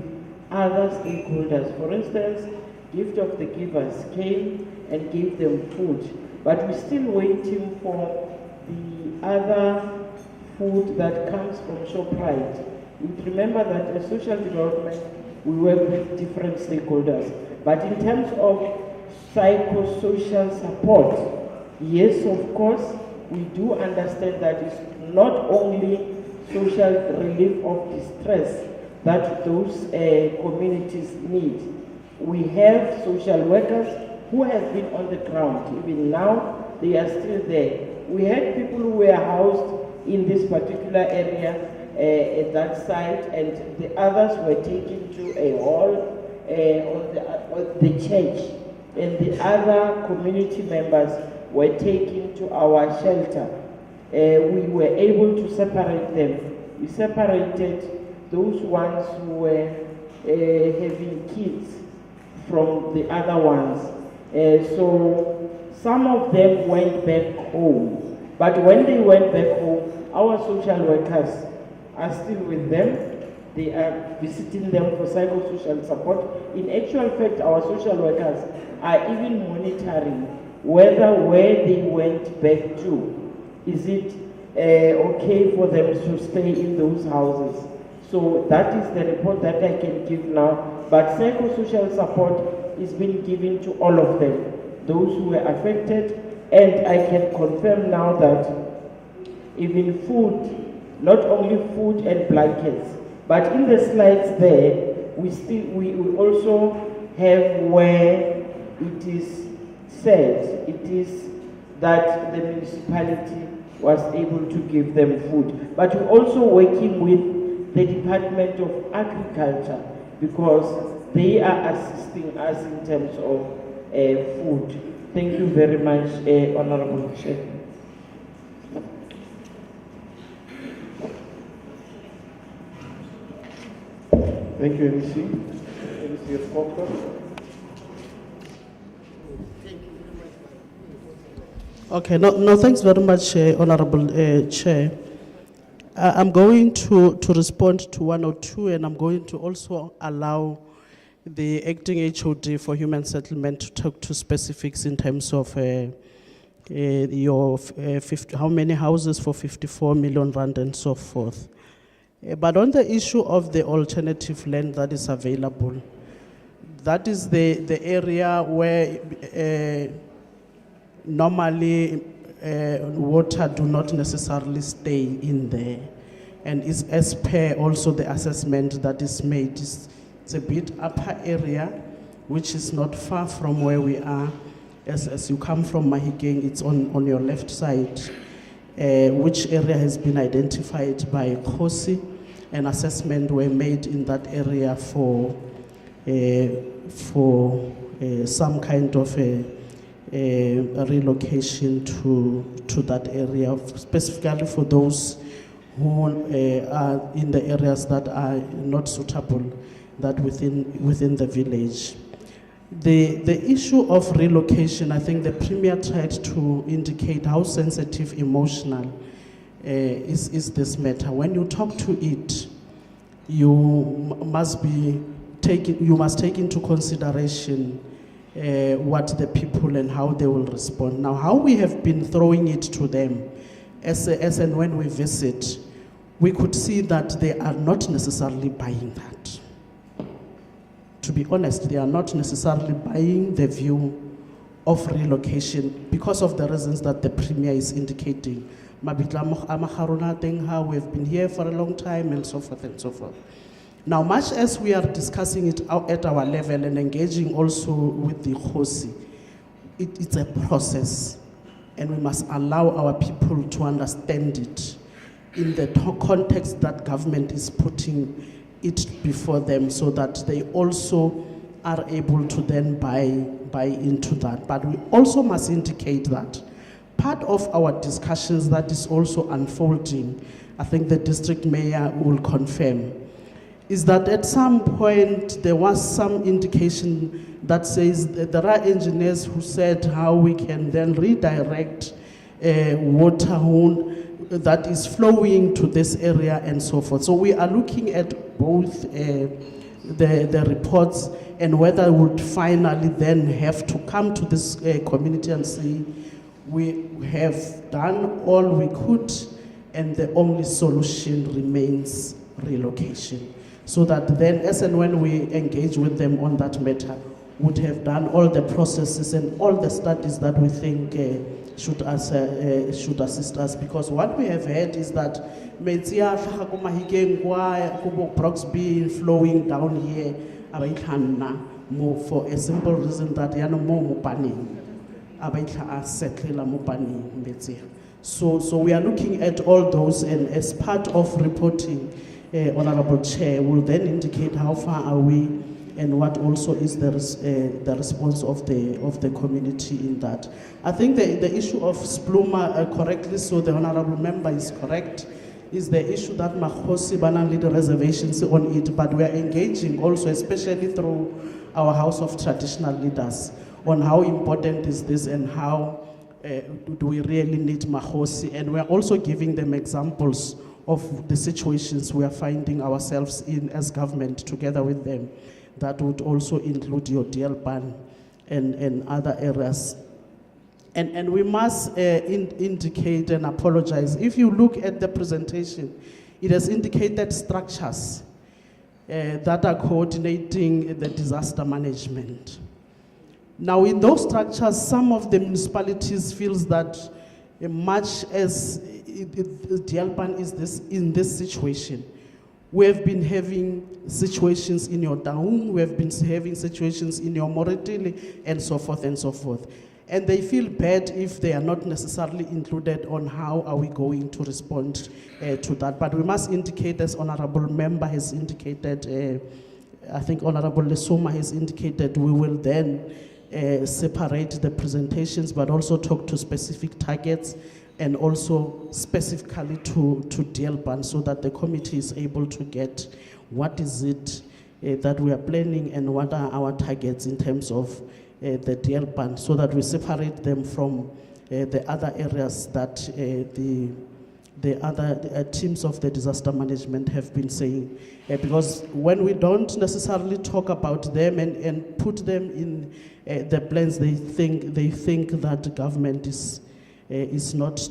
other stakeholders. For instance, Gift of the Givers came and gave them food, but we're still waiting for the other food that comes from ShopRite. You remember that as social development, we work with different stakeholders. But in terms of psychosocial support, yes, of course, we do understand that it's not only social relief of distress that those communities need. We have social workers who have been on the ground. Even now, they are still there. We had people who were housed in this particular area at that site, and the others were taken to a hall on the church, and the other community members were taken to our shelter. We were able to separate them. We separated those ones who were having kids from the other ones. So some of them went back home. But when they went back home, our social workers are still with them. They are visiting them for psychosocial support. In actual fact, our social workers are even monitoring whether where they went back to, is it okay for them to stay in those houses. So that is the report that I can give now. But psychosocial support is being given to all of them, those who were affected, and I can confirm now that even food, not only food and blankets, but in the slides there, we also have where it is said, it is that the municipality was able to give them food. But we're also working with the Department of Agriculture because they are assisting us in terms of food. Thank you very much, Honorable Chair. Thank you, MEC. MEC of Corporate. Okay, no, thanks very much, Honorable Chair. I'm going to respond to one or two, and I'm going to also allow the acting HOD for Human Settlement to talk to specifics in terms of your 50, how many houses for 54 million rand and so forth. But on the issue of the alternative land that is available, that is the area where normally water do not necessarily stay in there, and is as per also the assessment that is made. It's a bit upper area, which is not far from where we are. As you come from Mahikeng, it's on your left side, which area has been identified by Khosi, and assessment were made in that area for some kind of a relocation to that area, specifically for those who are in the areas that are not suitable, that within the village. The issue of relocation, I think the Premier tried to indicate how sensitive, emotional is this matter. When you talk to it, you must be you must take into consideration what the people and how they will respond. Now, how we have been throwing it to them as and when we visit, we could see that they are not necessarily buying that. To be honest, they are not necessarily buying the view of relocation because of the reasons that the Premier is indicating. How we've been here for a long time and so forth and so forth. Now, much as we are discussing it at our level and engaging also with the Khosi, it's a process, and we must allow our people to understand it in the context that government is putting it before them, so that they also are able to then buy into that. But we also must indicate that part of our discussions that is also unfolding, I think the district mayor will confirm, is that at some point there was some indication that says that there are engineers who said how we can then redirect water that is flowing to this area and so forth. So we are looking at both the reports and whether we would finally then have to come to this community and say we have done all we could and the only solution remains relocation. So that then as and when we engage with them on that matter, would have done all the processes and all the studies that we think should assist us. Because what we have heard is that Metzia Broxby flowing down here more for a simple reason that more So we are looking at all those, and as part of reporting, Honorable Chair will then indicate how far are we and what also is the response of the community in that. I think the issue of Spluma, correctly so, the Honorable Member is correct, is the issue that Makhosi Banan lead reservations on it, but we are engaging also, especially through our House of Traditional Leaders, on how important is this and how do we really need Makhosi, and we are also giving them examples of the situations we are finding ourselves in as government together with them. That would also include your DLPAN and other areas. And we must indicate and apologize. If you look at the presentation, it has indicated structures that are coordinating the disaster management. Now, in those structures, some of the municipalities feels that much as DLPAN is in this situation, we have been having situations in your Daum, we have been having situations in your Moretele, and so forth and so forth. And they feel bad if they are not necessarily included on how are we going to respond to that. But we must indicate, as Honorable Member has indicated, I think Honorable Lesoma has indicated, we will then separate the presentations, but also talk to specific targets and also specifically to DLPAN, so that the committee is able to get what is it that we are planning and what are our targets in terms of the DLPAN, so that we separate them from the other areas that the other teams of the disaster management have been saying. Because when we don't necessarily talk about them and put them in the plans, they think that government is not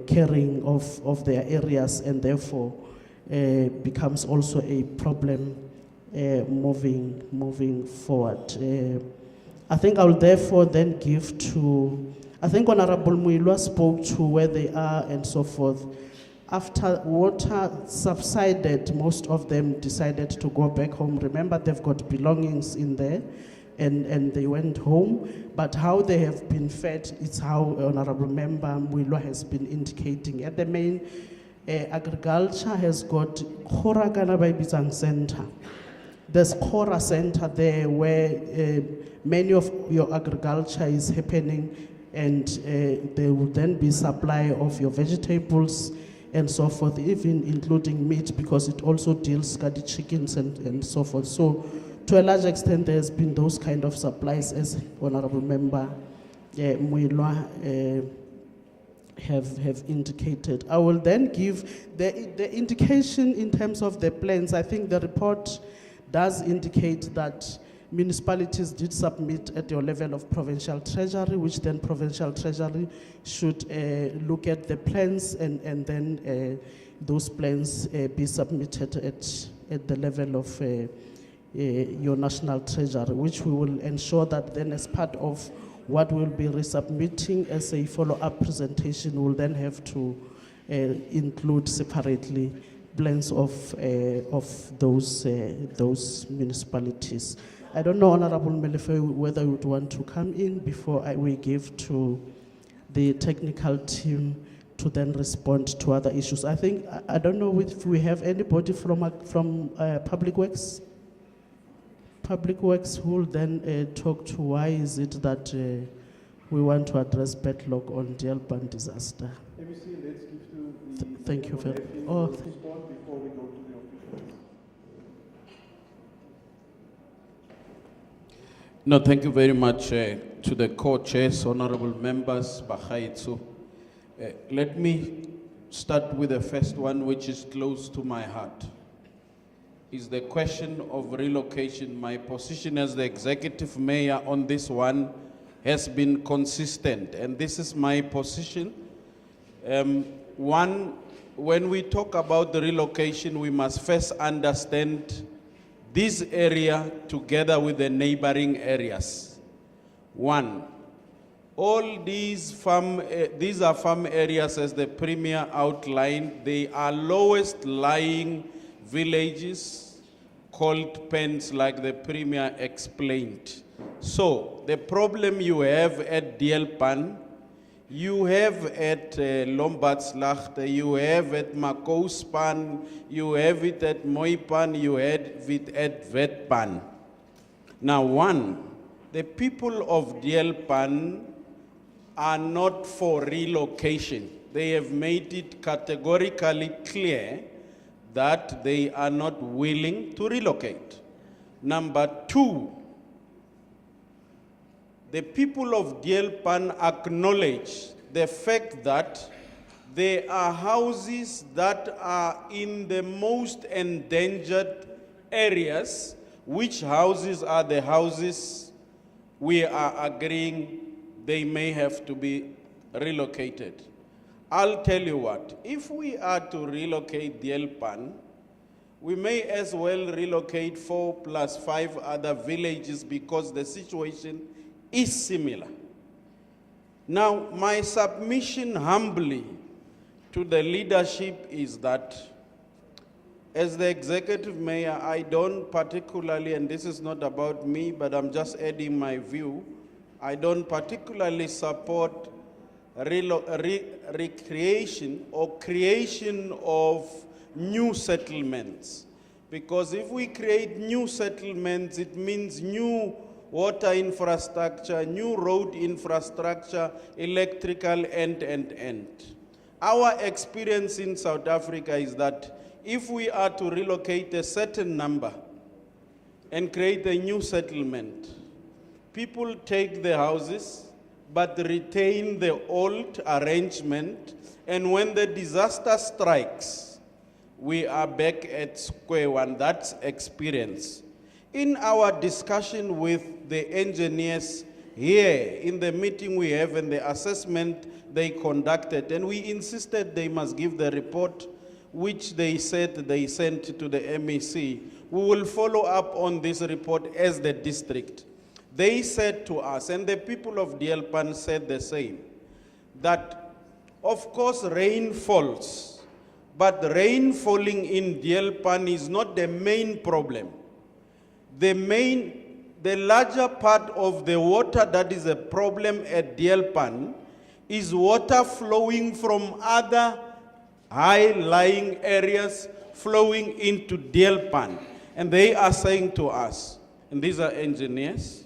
caring of their areas, and therefore becomes also a problem moving forward. I think I will therefore then give to, I think Honorable Muilwa spoke to where they are and so forth. After water subsided, most of them decided to go back home. Remember, they've got belongings in there, and they went home. But how they have been fed is how Honorable Member Muilwa has been indicating. At the main, agriculture has got Khoragana Baibizang Center. There's Khora Center there where many of your agriculture is happening, and there will then be supply of your vegetables and so forth, even including meat, because it also deals with the chickens and so forth. So to a large extent, there's been those kind of supplies, as Honorable Member Muilwa have indicated. I will then give the indication in terms of the plans. I think the report does indicate that municipalities did submit at your level of provincial treasury, which then provincial treasury should look at the plans and then those plans be submitted at the level of your national treasury, which we will ensure that then as part of what we'll be resubmitting as a follow-up presentation, we'll then have to include separately plans of those municipalities. I don't know, Honorable Melefe, whether you would want to come in before we give to the technical team to then respond to other issues. I think, I don't know if we have anybody from Public Works? Public Works who will then talk to why is it that we want to address backlog on Dielpan disaster. MEC, let's give to the... Thank you very much. Oh, respond before we go to the officials. No, thank you very much to the co-chairs, honorable members, Bahaitsu. Let me start with the first one, which is close to my heart. Is the question of relocation. My position as the executive mayor on this one has been consistent, and this is my position. One, when we talk about the relocation, we must first understand this area together with the neighboring areas. One, all these are farm areas, as the Premier outlined. They are lowest lying villages called pens, like the Premier explained. So the problem you have at Dielpan, you have at Lombatslachte, you have at Makouspan, you have it at Moipan, you have it at Vetpan. Now one, the people of Dielpan are not for relocation. They have made it categorically clear that they are not willing to relocate. Number two, the people of Dielpan acknowledge the fact that there are houses that are in the most endangered areas. Which houses are the houses we are agreeing they may have to be relocated? I'll tell you what, if we are to relocate Dielpan, we may as well relocate 4 plus 5 other villages because the situation is similar. Now, my submission humbly to the leadership is that as the executive mayor, I don't particularly, and this is not about me, but I'm just adding my view, I don't particularly support recreation or creation of new settlements. Because if we create new settlements, it means new water infrastructure, new road infrastructure, electrical, and. Our experience in South Africa is that if we are to relocate a certain number and create a new settlement, people take the houses but retain the old arrangement, and when the disaster strikes, we are back at square one. That's experience. In our discussion with the engineers here, in the meeting we have and the assessment they conducted, and we insisted they must give the report, which they said they sent to the MEC. We will follow up on this report as the district. They said to us, and the people of Dielpan said the same, that of course rain falls, but rain falling in Dielpan is not the main problem. The larger part of the water that is a problem at Dielpan is water flowing from other high-lying areas flowing into Dielpan. And they are saying to us, and these are engineers,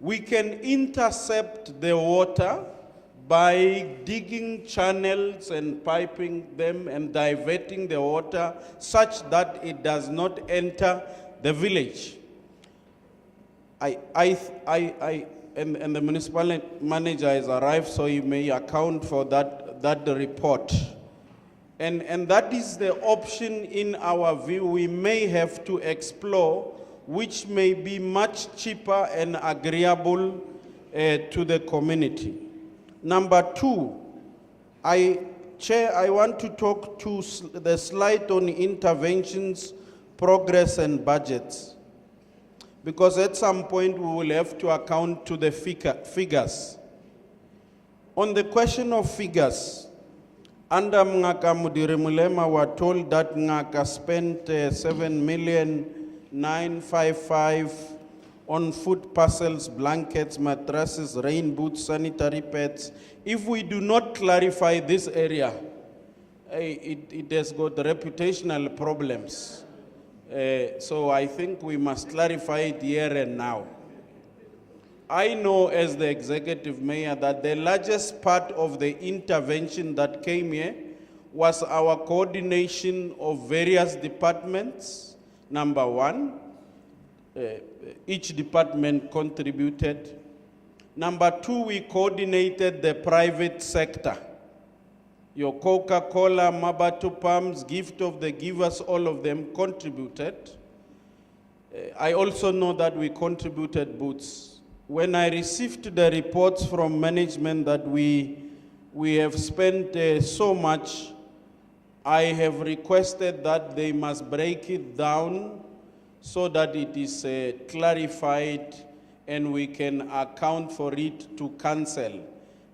we can intercept the water by digging channels and piping them and diverting the water such that it does not enter the village. And the municipal manager has arrived, so he may account for that report. And that is the option in our view we may have to explore, which may be much cheaper and agreeable to the community. Number two, Chair, I want to talk to the slide on interventions, progress and budgets. Because at some point we will have to account to the figures. On the question of figures, under Ngaka Mudiri Mulema were told that Ngaka spent 7,955,000 on food parcels, blankets, mattresses, rain boots, sanitary pads. If we do not clarify this area, it has got reputational problems. So I think we must clarify it here and now. I know as the executive mayor that the largest part of the intervention that came here was our coordination of various departments, number one. Each department contributed. Number two, we coordinated the private sector. Your Coca-Cola, Mabatu Palms, Gift of the Givers, all of them contributed. I also know that we contributed boots. When I received the reports from management that we have spent so much, I have requested that they must break it down so that it is clarified and we can account for it to council.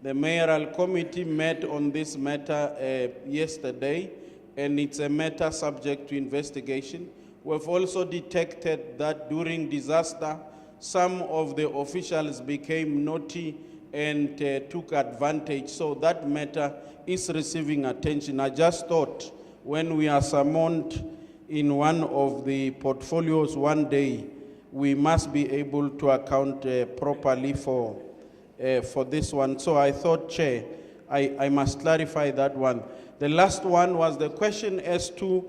The mayoral committee met on this matter yesterday, and it's a matter subject to investigation. We've also detected that during disaster, some of the officials became naughty and took advantage. So that matter is receiving attention. I just thought when we are summoned in one of the portfolios one day, we must be able to account properly for this one. So I thought, Chair, I must clarify that one. The last one was the question as to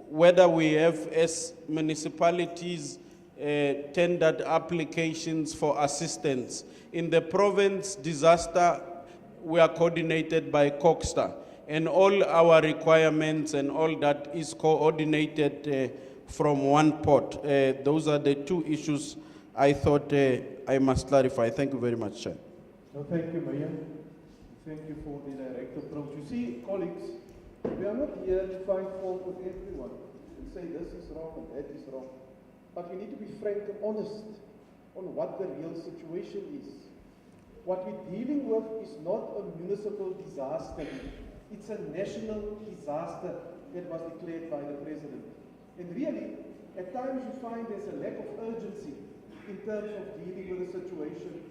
whether we have, as municipalities, tendered applications for assistance. In the province disaster, we are coordinated by Coxstar, and all our requirements and all that is coordinated from one pot. Those are the two issues I thought I must clarify. Thank you very much, Chair. No, thank you, Mayor. Thank you for the direct approach. You see, colleagues, we are not here to find fault with everyone and say this is wrong and that is wrong. But we need to be frank and honest on what the real situation is. What we're dealing with is not a municipal disaster. It's a national disaster that was declared by the President. And really, at times you find there's a lack of urgency in terms of dealing with the situation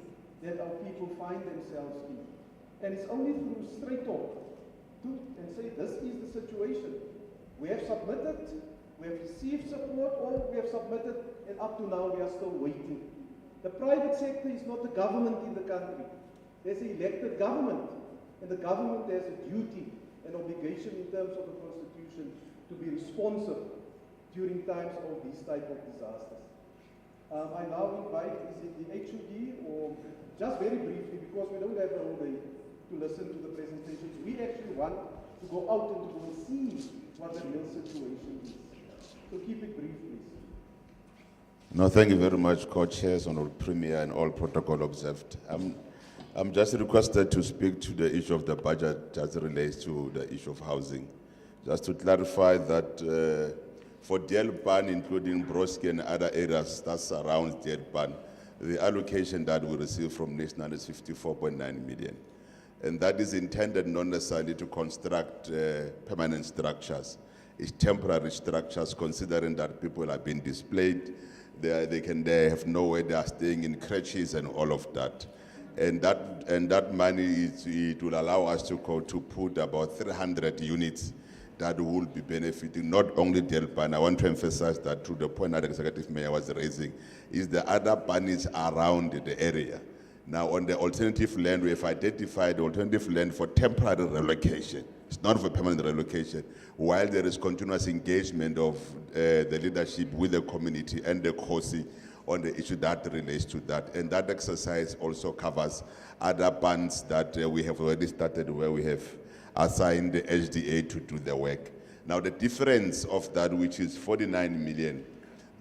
that our people find themselves in. And it's only through straight talk and say, this is the situation. We have submitted, we have received support, or we have submitted, and up to now we are still waiting. The private sector is not the government in the country. There's an elected government, and the government has a duty and obligation in terms of the Constitution to be responsive during times of these type of disasters. I now invite, is it the HUD, or just very briefly, because we don't have a whole day to listen to the presentations. We actually want to go out and to go and see what the real situation is. So keep it brief, please. No, thank you very much, co-chairs, Honorable Premier, and all protocol observed. I'm just requested to speak to the issue of the budget as it relates to the issue of housing. Just to clarify that for Delpan, including Broski and other areas that surround Delpan, the allocation that we receive from National is 54.9 million. And that is intended not necessarily to construct permanent structures. It's temporary structures, considering that people have been displaced. They have nowhere, they are staying in crèches and all of that. And that money, it will allow us to put about 300 units that will be benefiting not only Delpan. I want to emphasize that, to the point that the Executive Mayor was raising, is the other bunnies around the area. Now, on the alternative land, we have identified alternative land for temporary relocation. It's not for permanent relocation, while there is continuous engagement of the leadership with the community and the COSI on the issue that relates to that. And that exercise also covers other funds that we have already started, where we have assign the HDA to do the work. Now the difference of that, which is 49 million,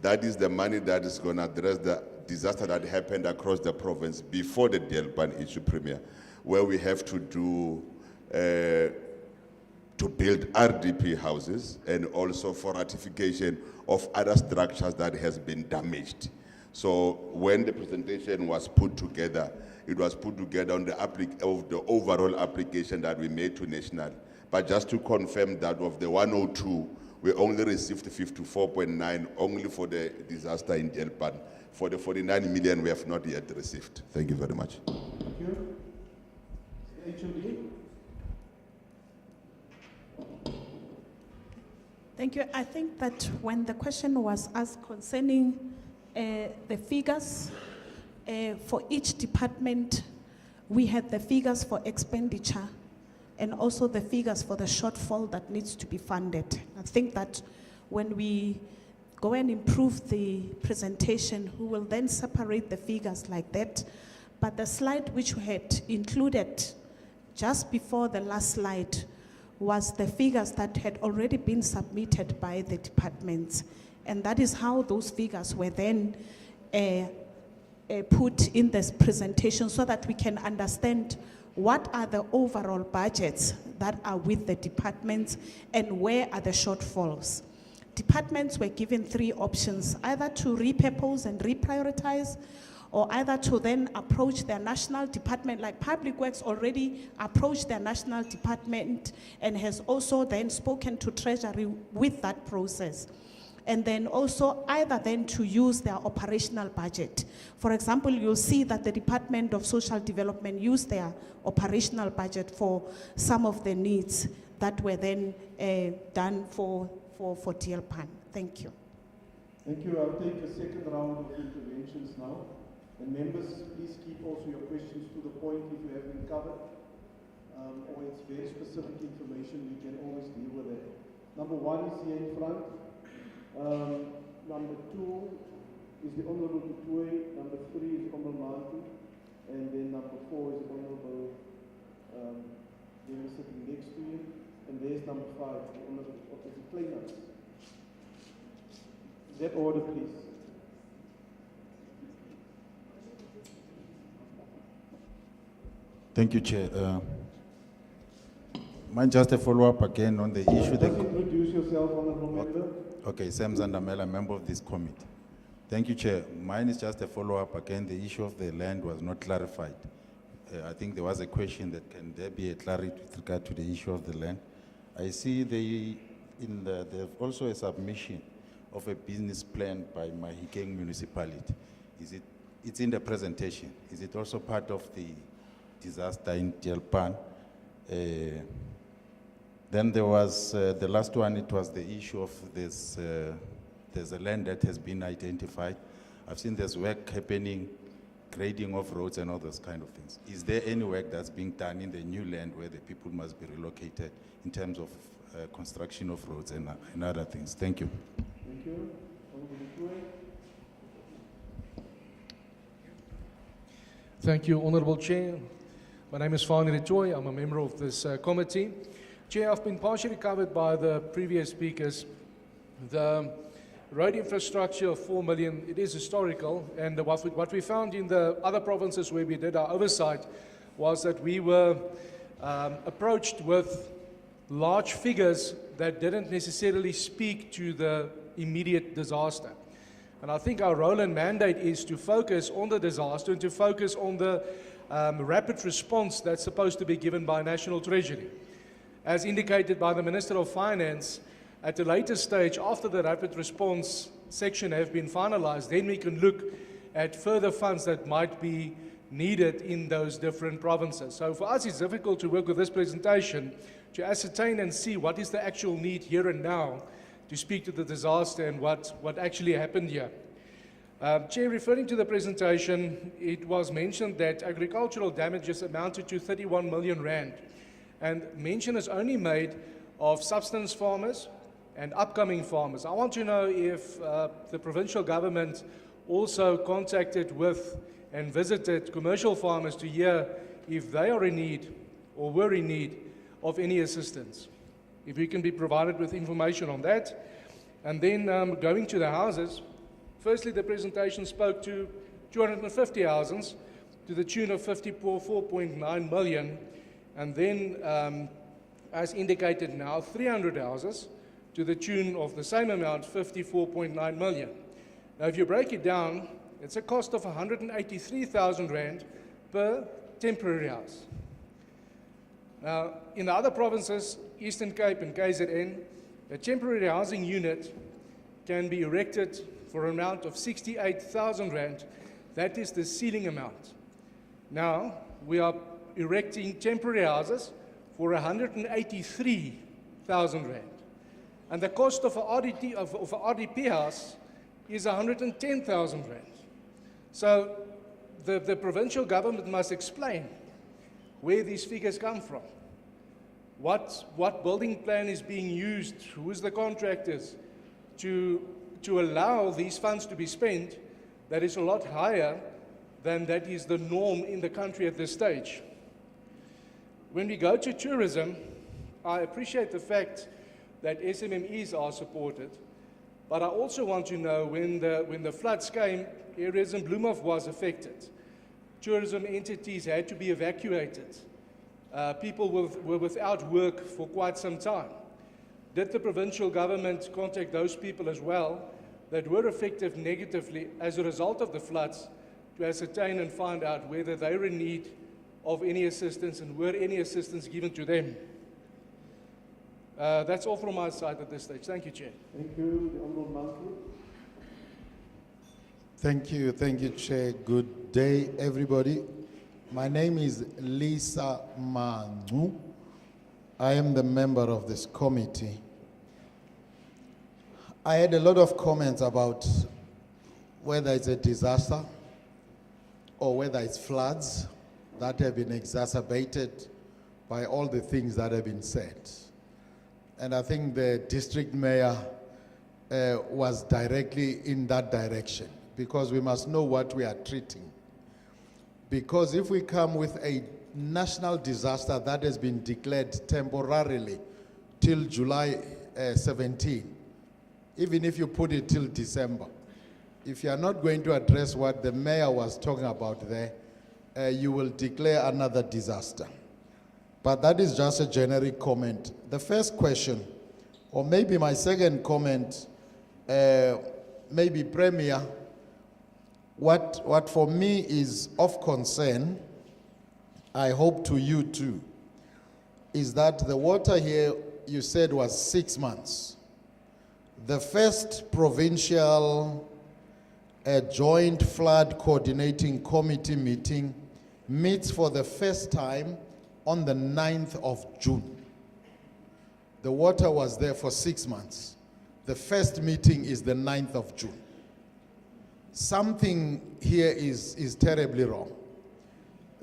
that is the money that is going to address the disaster that happened across the province before the Delpan issue, Premier, where we have to do, to build RDP houses and also for ratification of other structures that has been damaged. So when the presentation was put together, it was put together on the overall application that we made to National. But just to confirm that of the 102, we only received 54.9 only for the disaster in Delpan. For the 49 million, we have not yet received. Thank you very much. Thank you. HOD. Thank you. I think that when the question was asked concerning the figures for each department, we had the figures for expenditure and also the figures for the shortfall that needs to be funded. I think that when we go and improve the presentation, we will then separate the figures like that. But the slide which we had included just before the last slide was the figures that had already been submitted by the departments. And that is how those figures were then put in this presentation so that we can understand what are the overall budgets that are with the departments and where are the shortfalls. Departments were given 3 options, either to repurpose and reprioritize, or either to then approach their national department, like Public Works already approached their national department and has also then spoken to Treasury with that process. And then also either then to use their operational budget. For example, you'll see that the Department of Social Development used their operational budget for some of the needs that were then done for Delpan. Thank you. Thank you. I'll take a second round of interventions now. And members, please keep also your questions to the point if you have been covered. Or it's very specific information, we can always deal with it. Number 1 is here in front. Number 2 is the Honorable Tutue, number 3 is the Honorable Mantu, and then number 4 is the Honorable sitting next to you, and there's number 5, the Honorable Claimants. That order, please. Thank you, Chair. Mine just a follow-up again on the issue. Just introduce yourself, Honorable Member. Okay, Sam Zandamela, member of this committee. Thank you, Chair. Mine is just a follow-up again. The issue of the land was not clarified. I think there was a question that can there be a clarity with regard to the issue of the land. I see there's also a submission of a business plan by Mahikeng municipality. It's in the presentation. Is it also part of the disaster in Delpan? Then there was the last one, it was the issue of this, there's a land that has been identified. I've seen there's work happening, grading of roads and all those kind of things. Is there any work that's being done in the new land where the people must be relocated in terms of construction of roads and other things? Thank you. Thank you. Thank you, Honourable Chair. My name is Fani Retoy. I'm a member of this committee. Chair, I've been partially covered by the previous speakers. The road infrastructure of 4 million, it is historical, and what we found in the other provinces where we did our oversight was that we were approached with large figures that didn't necessarily speak to the immediate disaster. And I think our role and mandate is to focus on the disaster and to focus on the rapid response that's supposed to be given by National Treasury. As indicated by the Minister of Finance, at a later stage, after the rapid response section have been finalized, then we can look at further funds that might be needed in those different provinces. So for us, it's difficult to work with this presentation to ascertain and see what is the actual need here and now to speak to the disaster and what actually happened here. Chair, referring to the presentation, it was mentioned that agricultural damages amounted to 31 million rand. And mention is only made of subsistence farmers and upcoming farmers. I want to know if the provincial government also contacted with and visited commercial farmers to hear if they are in need or were in need of any assistance. If we can be provided with information on that. And then going to the houses, firstly the presentation spoke to 250 houses to the tune of 54.9 million, and then as indicated now, 300 houses to the tune of the same amount, 54.9 million. Now if you break it down, it's a cost of 183,000 Rand per temporary house. Now, in the other provinces, Eastern Cape and KZN, a temporary housing unit can be erected for an amount of 68,000 Rand. That is the ceiling amount. Now, we are erecting temporary houses for 183,000 Rand. And the cost of an RDP house is 110,000 Rand. So the provincial government must explain where these figures come from. What building plan is being used, who is the contractors, to allow these funds to be spent that is a lot higher than that is the norm in the country at this stage. When we go to tourism, I appreciate the fact that SMMEs are supported, but I also want to know when the floods came, areas in Bloemhof was affected. Tourism entities had to be evacuated. People were without work for quite some time. Did the provincial government contact those people as well that were affected negatively as a result of the floods to ascertain and find out whether they were in need of any assistance and were any assistance given to them? That's all from my side at this stage. Thank you, Chair. Thank you, the Honourable Manku. Thank you, Chair. Good day, everybody. My name is Lisa Mangu. I am the member of this committee. I had a lot of comments about whether it's a disaster or whether it's floods that have been exacerbated by all the things that have been said. And I think the district mayor was directly in that direction, because we must know what we are treating. Because if we come with a national disaster that has been declared temporarily till July 17, even if you put it till December, if you are not going to address what the mayor was talking about there, you will declare another disaster. But that is just a generic comment. The first question, or maybe my second comment, maybe Premier, what for me is of concern, I hope to you too, is that the water here you said was 6 months. The first provincial joint flood coordinating committee meeting meets for the first time on the 9th of June. The water was there for 6 months. The first meeting is the 9th of June. Something here is terribly wrong.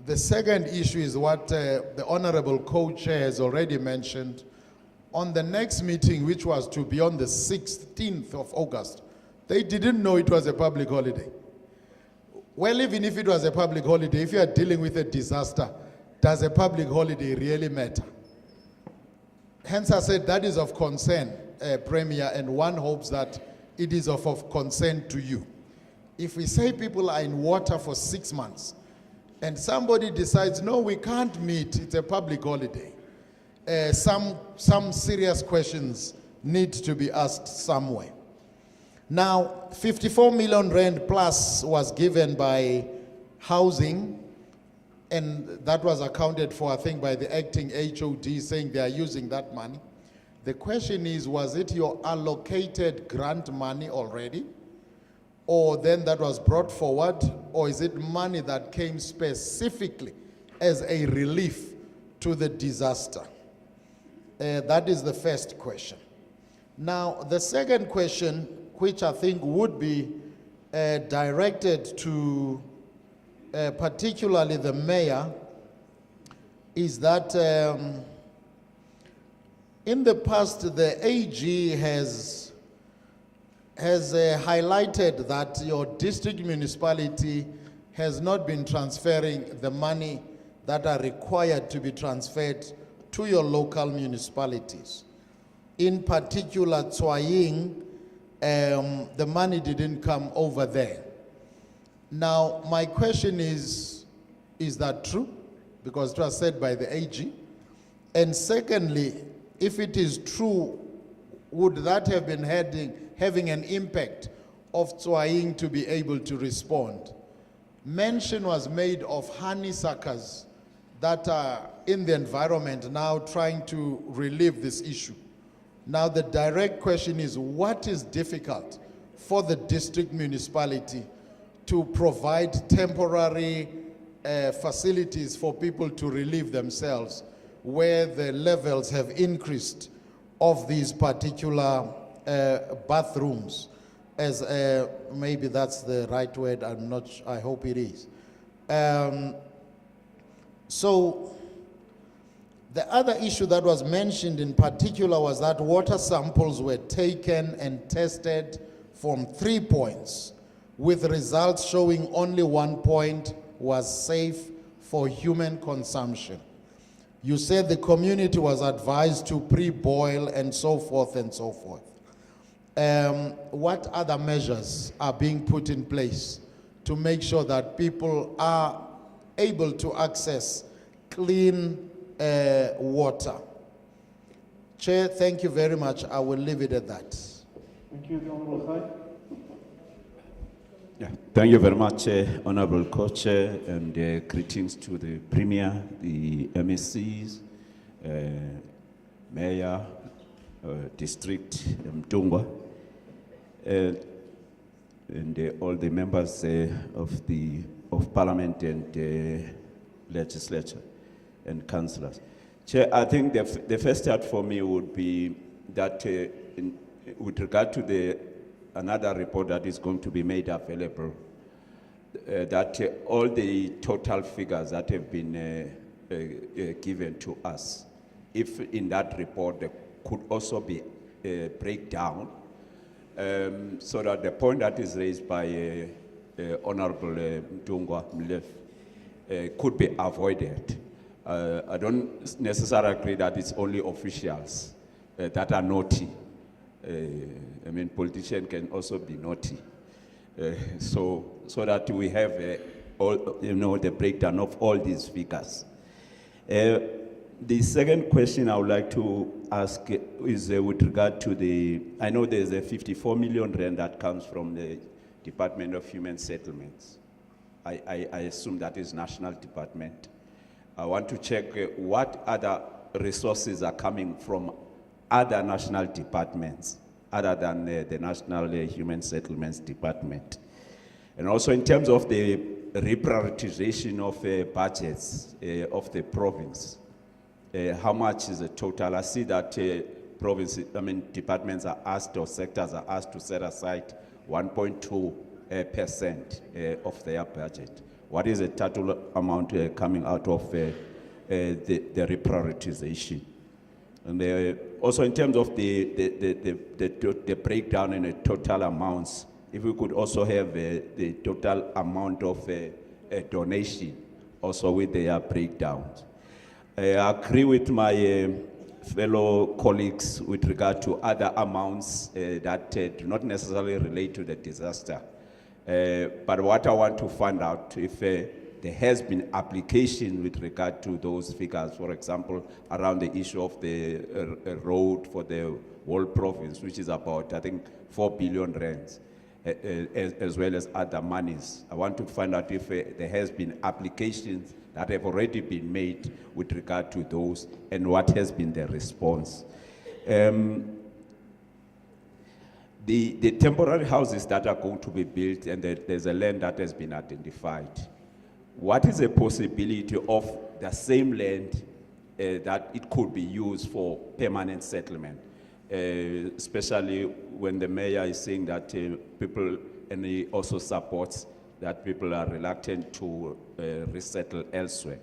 The second issue is what the Honorable Co-Chair has already mentioned. On the next meeting, which was to be on the 16th of August, they didn't know it was a public holiday. Well, even if it was a public holiday, if you are dealing with a disaster, does a public holiday really matter? Hence, I said that is of concern, Premier, and one hopes that it is of concern to you. If we say people are in water for 6 months, and somebody decides, no, we can't meet, it's a public holiday, some serious questions need to be asked somewhere. Now, 54 million Rand plus was given by housing, and that was accounted for, I think, by the acting HOD, saying they are using that money. The question is, was it your allocated grant money already? Or then that was brought forward? Or is it money that came specifically as a relief to the disaster? That is the first question. Now, the second question, which I think would be directed to particularly the mayor, is that in the past the AG has highlighted that your district municipality has not been transferring the money that are required to be transferred to your local municipalities. In particular, Tswaying, the money didn't come over there. Now, my question is that true? Because it was said by the AG. And secondly, if it is true, would that have been having an impact of Tswaying to be able to respond? Mention was made of honeysuckers that are in the environment now trying to relieve this issue. Now the direct question is, what is difficult for the district municipality to provide temporary facilities for people to relieve themselves where the levels have increased of these particular bathrooms? As maybe that's the right word, I'm not sure, I hope it is. So the other issue that was mentioned in particular was that water samples were taken and tested from 3 points, with results showing only 1 point was safe for human consumption. You said the community was advised to pre-boil and so forth and so forth. What other measures are being put in place to make sure that people are able to access clean water? Chair, thank you very much. I will leave it at that. Thank you, Honorable Khai. Yeah, thank you very much, Honorable Co-Chair, and greetings to the Premier, the MECs, Mayor, District Mtungwa, and all the members of Parliament and Legislature and councillors. Chair, I think the first start for me would be that with regard to another report that is going to be made available, that all the total figures that have been given to us, if in that report there could also be a breakdown, so that the point that is raised by Honorable Mtungwa Mlef could be avoided. I don't necessarily agree that it's only officials that are naughty. I mean, politicians can also be naughty. So that we have all, the breakdown of all these figures. The second question I would like to ask is with regard to I know there's a 54 million rand that comes from the Department of Human Settlements. I assume that is National Department. I want to check what other resources are coming from other national departments other than the National Human Settlements Department. And also in terms of the reprioritization of budgets of the province, how much is the total? I see that departments are asked, or sectors are asked to set aside 1.2% of their budget. What is the total amount coming out of the reprioritization? And also in terms of the breakdown in the total amounts, if we could also have the total amount of donation also with their breakdowns. I agree with my fellow colleagues with regard to other amounts that do not necessarily relate to the disaster. But what I want to find out if there has been application with regard to those figures, for example, around the issue of the road for the whole province, which is about, I think, 4 billion rands, as well as other monies. I want to find out if there has been applications that have already been made with regard to those, and what has been the response. The temporary houses that are going to be built, and there's a land that has been identified. What is the possibility of the same land that it could be used for permanent settlement? Especially when the mayor is saying that people, and he also supports that people are reluctant to resettle elsewhere.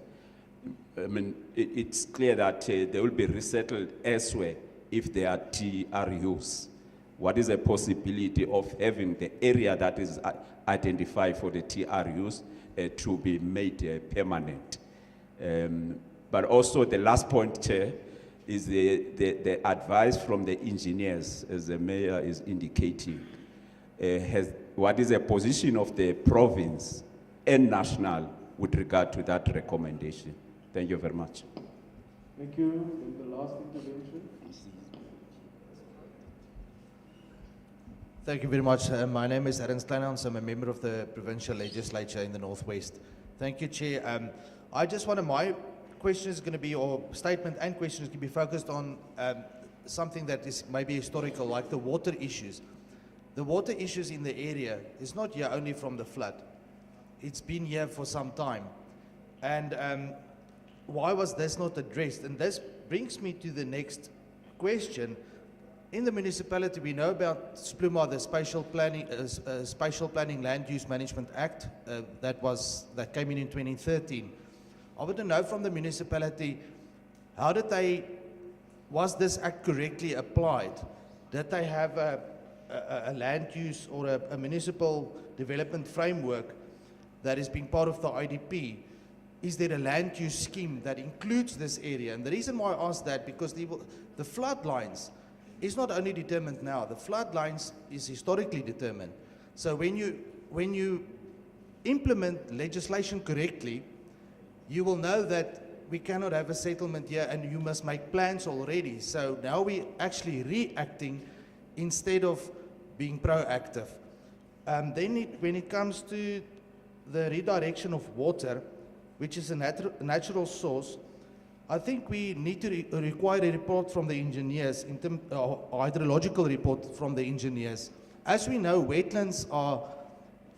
I mean, it's clear that they will be resettled elsewhere if they are TRUs. What is the possibility of having the area that is identified for the TRUs to be made permanent? But also the last point, Chair, is the advice from the engineers, as the mayor is indicating. What is the position of the province and national with regard to that recommendation? Thank you very much. Thank you. And the last intervention. Thank you very much. My name is Ernst Kleinhans. I'm a member of the Provincial Legislature in the Northwest. Thank you, Chair. I just wanted, my question is going to be, or statement and question is going to be focused on something that is maybe historical, like the water issues. The water issues in the area is not here only from the flood. It's been here for some time. And why was this not addressed? And this brings me to the next question. In the municipality, we know about SPLUMA, the Spatial Planning Land Use Management Act that came in 2013. I want to know from the municipality, was this act correctly applied? Did they have a land use or a municipal development framework that is being part of the IDP? Is there a land use scheme that includes this area? And the reason why I ask that, because the flood lines is not only determined now, the flood lines is historically determined. So when you implement legislation correctly, you will know that we cannot have a settlement here and you must make plans already. So now we're actually reacting instead of being proactive. When it comes to the redirection of water, which is a natural source, I think we need to require a report from the engineers, hydrological report from the engineers. As we know, wetlands are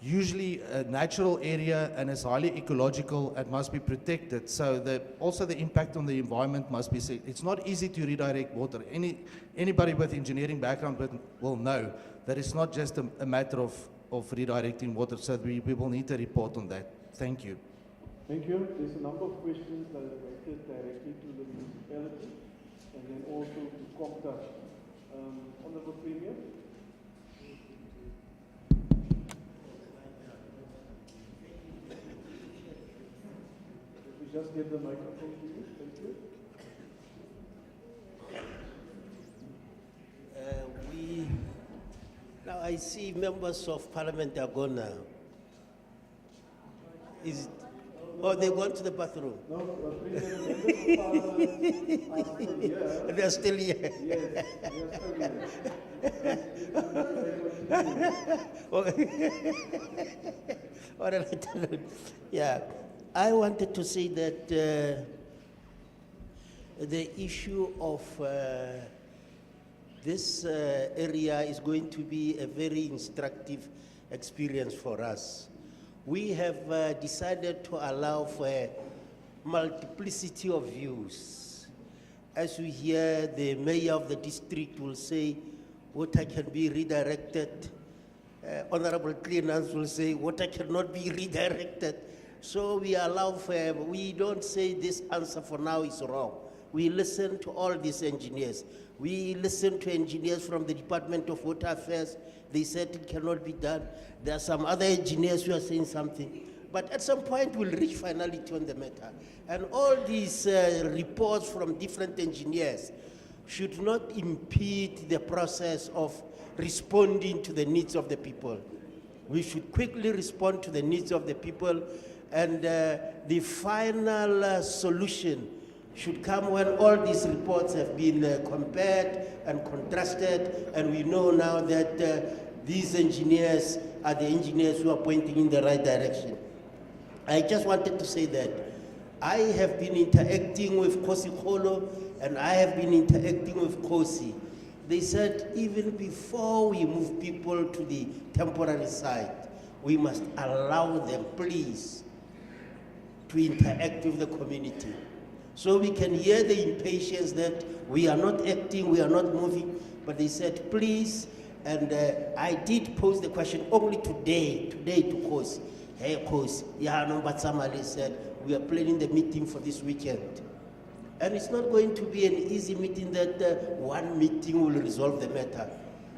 usually a natural area and is highly ecological and must be protected. So also the impact on the environment must be seen. It's not easy to redirect water. Anybody with engineering background will know that it's not just a matter of redirecting water. So we will need a report on that. Thank you. Thank you. There's a number of questions that are directed directly to the municipality and then also to COPTA. Honourable Premier. If we just get the microphone to you. Thank you. Now I see members of parliament are gone now. Oh, they gone to the bathroom. No, members of parliament are still here. They're still here. Yes, they are still here. All right. Yeah, I wanted to say that the issue of this area is going to be a very instructive experience for us. We have decided to allow for a multiplicity of views. As we hear, the mayor of the district will say, water can be redirected. Honorable Kleinhans will say, water cannot be redirected. So we allow for, we don't say this answer for now is wrong. We listen to all these engineers. We listen to engineers from the Department of Water Affairs. They said it cannot be done. There are some other engineers who are saying something. But at some point, we'll reach finality on the matter. And all these reports from different engineers should not impede the process of responding to the needs of the people. We should quickly respond to the needs of the people, and the final solution should come when all these reports have been compared and contrasted, and we know now that these engineers are the engineers who are pointing in the right direction. I just wanted to say that I have been interacting with Kosi Kholo, and I have been interacting with Kosi. They said even before we move people to the temporary site, we must allow them, please, to interact with the community. So we can hear the impatience that we are not acting, we are not moving, but they said, please, and I did pose the question only today to Kosi. Hey Kosi, Batsamali said, we are planning the meeting for this weekend. And it's not going to be an easy meeting that one meeting will resolve the matter.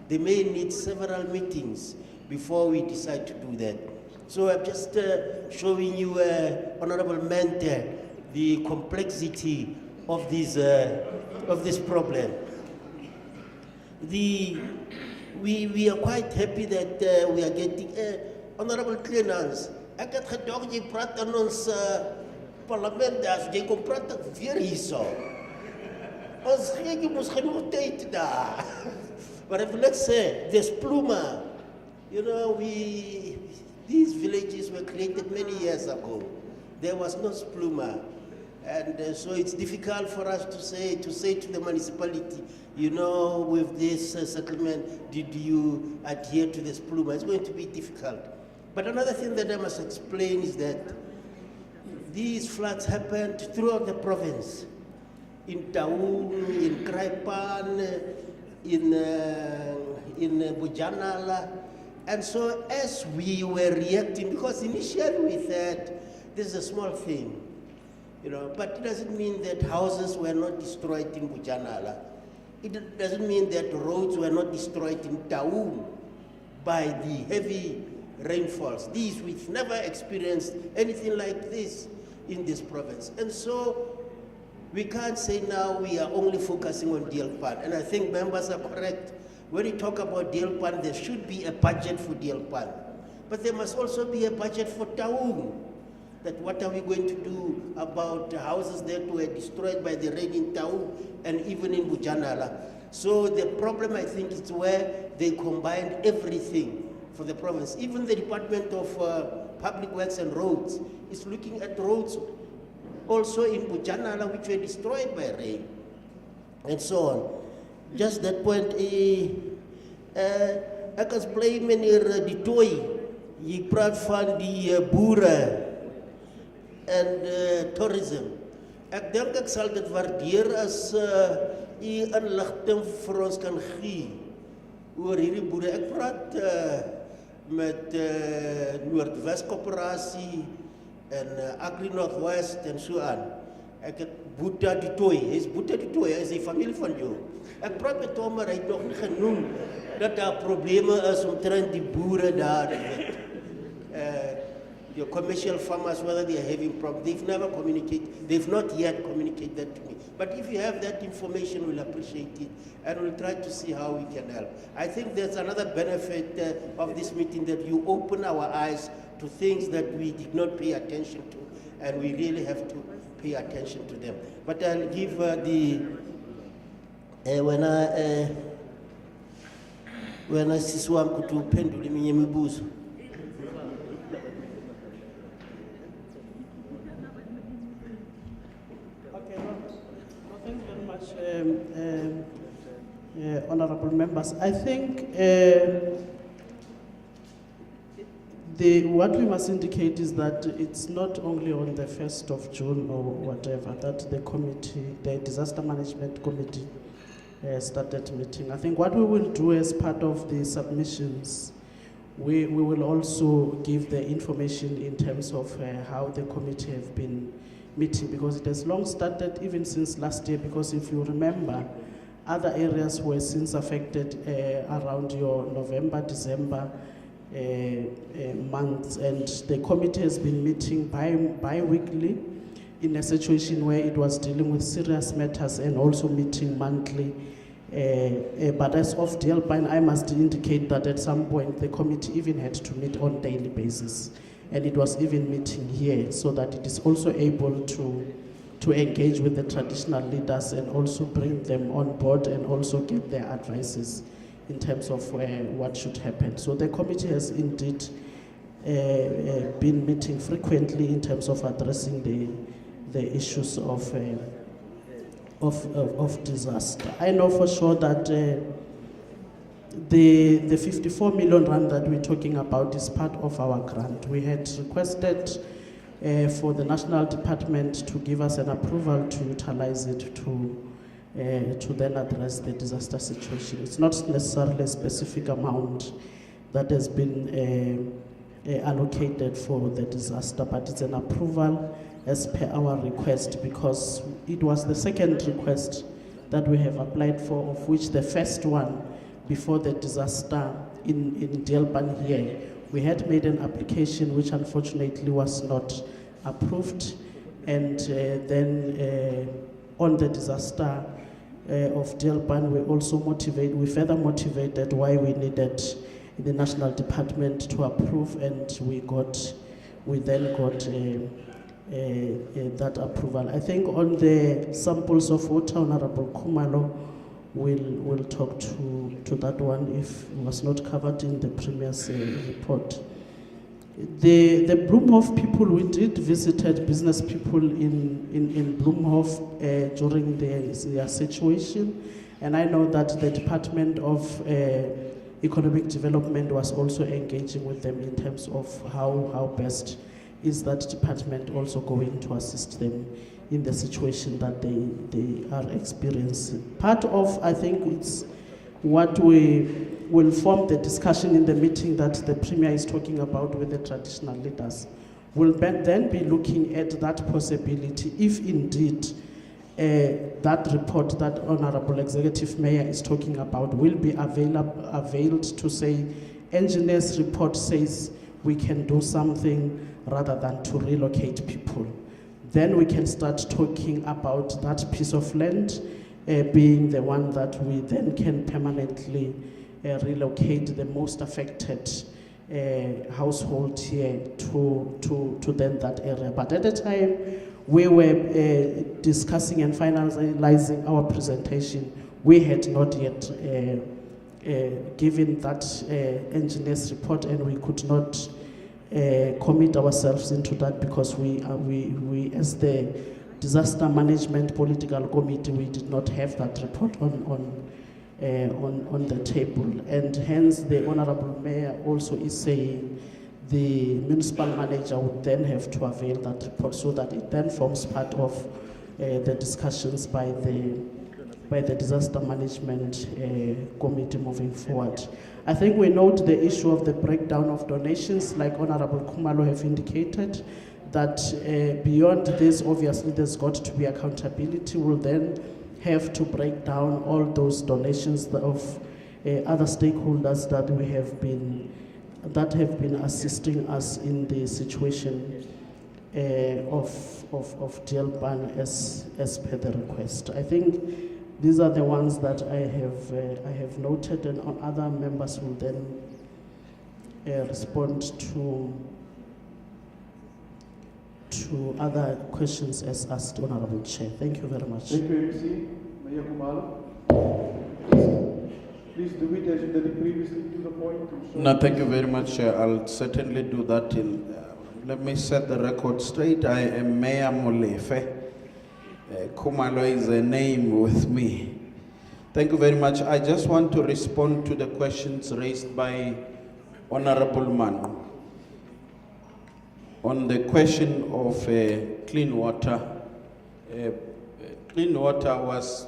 They may need several meetings before we decide to do that. So I'm just showing you, Honorable Mente, the complexity of this problem. We are quite happy that we are getting honorable clearance. Ek het gedoog jy praat in ons parlement as jy kom praat weer hierso. Ons gee jy mos genoeg tyd daar. But if let's say there's Pluma, you know, these villages were created many years ago. There was no Pluma. And so it's difficult for us to say to the municipality, you know, with this settlement, did you adhere to this Pluma? It's going to be difficult. But another thing that I must explain is that these floods happened throughout the province. In Taung, in Kraipan, in Bujanala. And so as we were reacting, because initially we thought this is a small thing, you know, but it doesn't mean that houses were not destroyed in Bujanala. It doesn't mean that roads were not destroyed in Taung by the heavy rainfalls. We've never experienced anything like this in this province. And so we can't say now we are only focusing on Deelpan. And I think members are correct. When you talk about Deelpan, there should be a budget for Deelpan. But there must also be a budget for Taung. That what are we going to do about houses that were destroyed by the rain in Taung and even in Bujanala. So the problem, I think, is where they combined everything for the province. Even the Department of Public Works and Roads is looking at roads also in Bujanala which were destroyed by rain and so on. Just that point, ek as bly meneer die toy, jy praat van die boere en tourism. Ek dink ek sal dit waardeer as u inligting vir ons kan gee oor hierdie boere. Ek praat met Noordwes Koöperasie en Agri Northwest en so aan. Ek het Boeta die Toy, hy is Boeta die Toy, hy is die familie van jou. Ek praat met hom, maar hy het nog nie genoem dat daar probleme is omtrent die boere daar. Your commercial farmers, whether they are having problems, they've not yet communicated that to me. But if you have that information, we'll appreciate it, and we'll try to see how we can help. I think there's another benefit of this meeting, that you open our eyes to things that we did not pay attention to, and we really have to pay attention to them. But I'll give when I see swam kutu penduli minye mibuzo. Honorable members, I think what we must indicate is that it's not only on the 1st of June or whatever that the committee, the Disaster Management Committee started meeting. I think what we will do as part of the submissions, we will also give the information in terms of how the committee have been meeting, because it has long started even since last year, because if you remember, other areas were since affected around your November, December months, and the committee has been meeting bi-weekly in a situation where it was dealing with serious matters and also meeting monthly. But as of Deelpan, I must indicate that at some point the committee even had to meet on a daily basis, and it was even meeting here, so that it is also able to engage with the traditional leaders and also bring them on board and also get their advices in terms of what should happen. So the committee has indeed been meeting frequently in terms of addressing the issues of disaster. I know for sure that the 54 million rand that we're talking about is part of our grant. We had requested for the National Department to give us an approval to utilize it to then address the disaster situation. It's not necessarily a specific amount that has been allocated for the disaster, but it's an approval as per our request, because it was the second request that we have applied for, of which the first one before the disaster in Deelpan here, we had made an application which unfortunately was not approved, And then on the disaster of Delban, we further motivated why we needed the National Department to approve, and we then got that approval. I think on the samples of water, Honorable Khumalo will talk to that one if it was not covered in the Premier's report. The Bloemhof people, we did visited business people in Bloemhof during their situation, and I know that the Department of Economic Development was also engaging with them in terms of how best is that department also going to assist them in the situation that they are experiencing. Part of, I think, it's what we will form the discussion in the meeting that the Premier is talking about with the traditional leaders. We'll then be looking at that possibility if indeed that report that Honorable Executive Mayor is talking about will be availed to say, engineer's report says we can do something rather than to relocate people. Then we can start talking about that piece of land being the one that we then can permanently relocate the most affected household here to then that area. But at the time we were discussing and finalizing our presentation, we had not yet given that engineer's report, and we could not commit ourselves into that because we as the Disaster Management Political Committee, we did not have that report on the table, and hence the Honorable Mayor also is saying the municipal manager would then have to avail that report so that it then forms part of the discussions by the Disaster Management Committee moving forward. I think we note the issue of the breakdown of donations, like Honorable Khumalo have indicated, that beyond this, obviously there's got to be accountability. We'll then have to break down all those donations of other stakeholders that have been assisting us in the situation of Delban as per the request. I think these are the ones that I have noted, and other members will then respond to other questions as asked, Honorable Chair. Thank you very much. Thank you, MC. Mayor Khumalo. Please do it as you did it previously, to the point. No, thank you very much, Chair. I'll certainly do that. Let me set the record straight. I am Mayor Molefe. Khumalo is a name with me. Thank you very much. I just want to respond to the questions raised by Honorable Manu. On the question of clean water,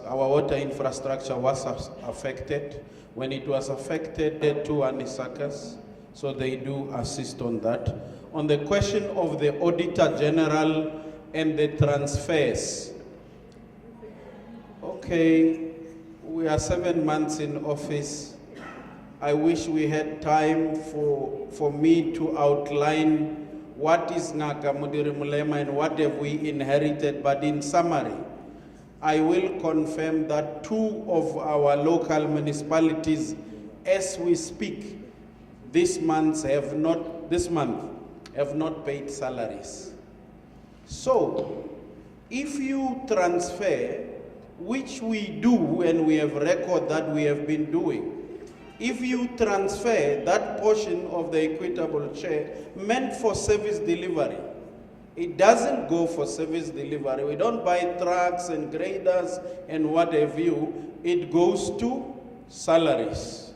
our water infrastructure was affected. When it was affected, to Anisakas, so they do assist on that. On the question of the Auditor General and the transfers, okay, we are 7 months in office. I wish we had time for me to outline what is Ngaka Mudiri Mulema and what have we inherited, but in summary, I will confirm that 2 of our local municipalities, as we speak, this month have not paid salaries. So, if you transfer, which we do, and we have record that we have been doing, if you transfer that portion of the equitable share meant for service delivery, it doesn't go for service delivery. We don't buy trucks and graders and what have you. It goes to salaries.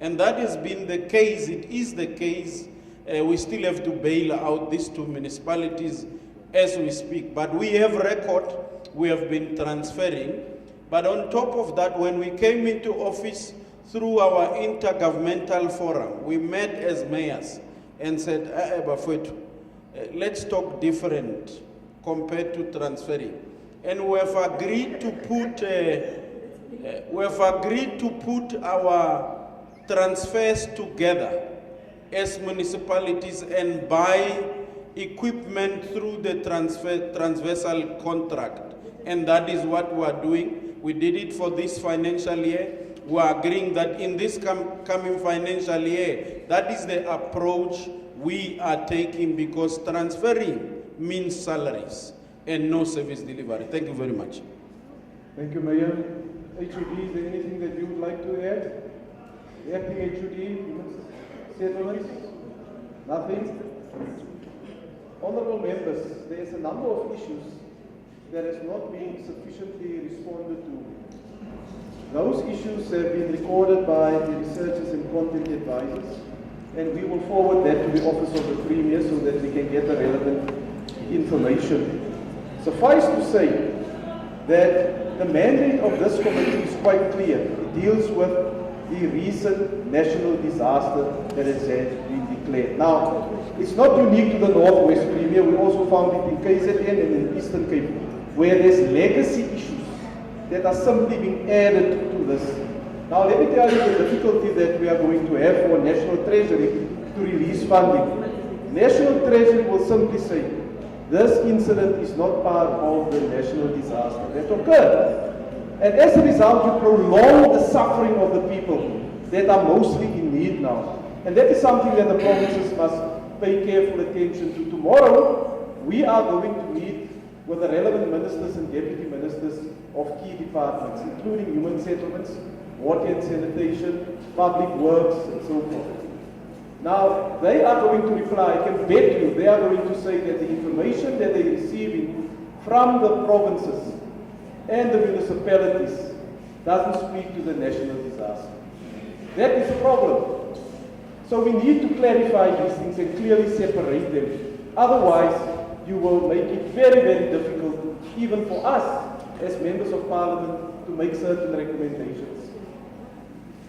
And that has been the case. It is the case. We still have to bail out these 2 municipalities as we speak. But we have record. We have been transferring. But on top of that, when we came into office, through our intergovernmental forum, we met as mayors and said, let's talk different compared to transferring. And we have agreed to put our transfers together as municipalities and buy equipment through the transversal contract. And that is what we are doing. We did it for this financial year. We are agreeing that in this coming financial year, that is the approach we are taking, because transferring means salaries and no service delivery. Thank you very much. Thank you, Mayor. HOD, is there anything that you would like to add? The acting HOD, settlements? Nothing? Honourable members, there is a number of issues that has not been sufficiently responded to. Those issues have been recorded by the researchers and content advisors, and we will forward that to the Office of the Premier so that we can get the relevant information. Suffice to say that the mandate of this committee is quite clear. It deals with the recent national disaster that has been declared. Now, it's not unique to the Northwest Premier. We also found it in KZN and in Eastern Cape, where there's legacy issues that are simply being added to this. Now, let me tell you the difficulty that we are going to have for National Treasury to release funding. National Treasury will simply say, this incident is not part of the national disaster that occurred. And as a result, you prolong the suffering of the people that are mostly in need now. And that is something that the provinces must pay careful attention to. Tomorrow, we are going to meet with the relevant ministers and deputy ministers of key departments, including human settlements, water and sanitation, public works, and so forth. Now, they are going to reply, I can bet you, they are going to say that the information that they are receiving from the provinces and the municipalities doesn't speak to the national disaster. That is a problem. So we need to clarify these things and clearly separate them. Otherwise, you will make it very, very difficult, even for us as members of parliament, to make certain recommendations.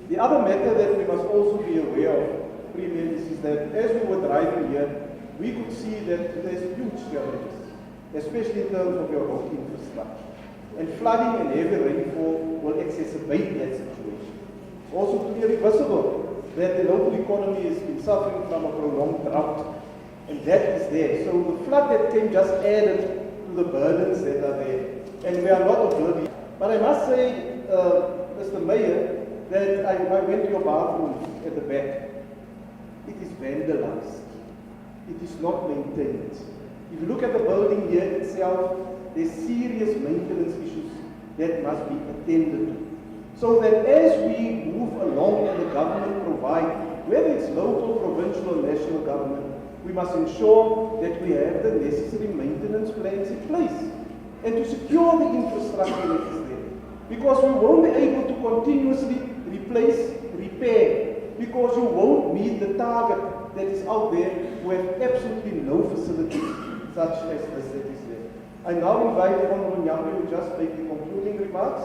The other matter that we must also be aware of, Premier, is that as we were driving here, we could see that there's huge challenges, especially in terms of your road infrastructure. And flooding and heavy rainfall will exacerbate that situation. Also clearly visible that the local economy has been suffering from a prolonged drought, and that is there. So the flood that came just added to the burdens that are there, and we are not observing. But I must say, Mr. Mayor, that I went to your bathrooms at the back. It is vandalized. It is not maintained. If you look at the building here itself, there's serious maintenance issues that must be attended to. So that as we move along and the government provide, whether it's local, provincial, or national government, we must ensure that we have the necessary maintenance plans in place and to secure the infrastructure that is there. Because we won't be able to continuously replace, repair, because you won't meet the target that is out there with absolutely no facilities such as this that is there. I now invite Honourable Nyambi to just make the concluding remarks,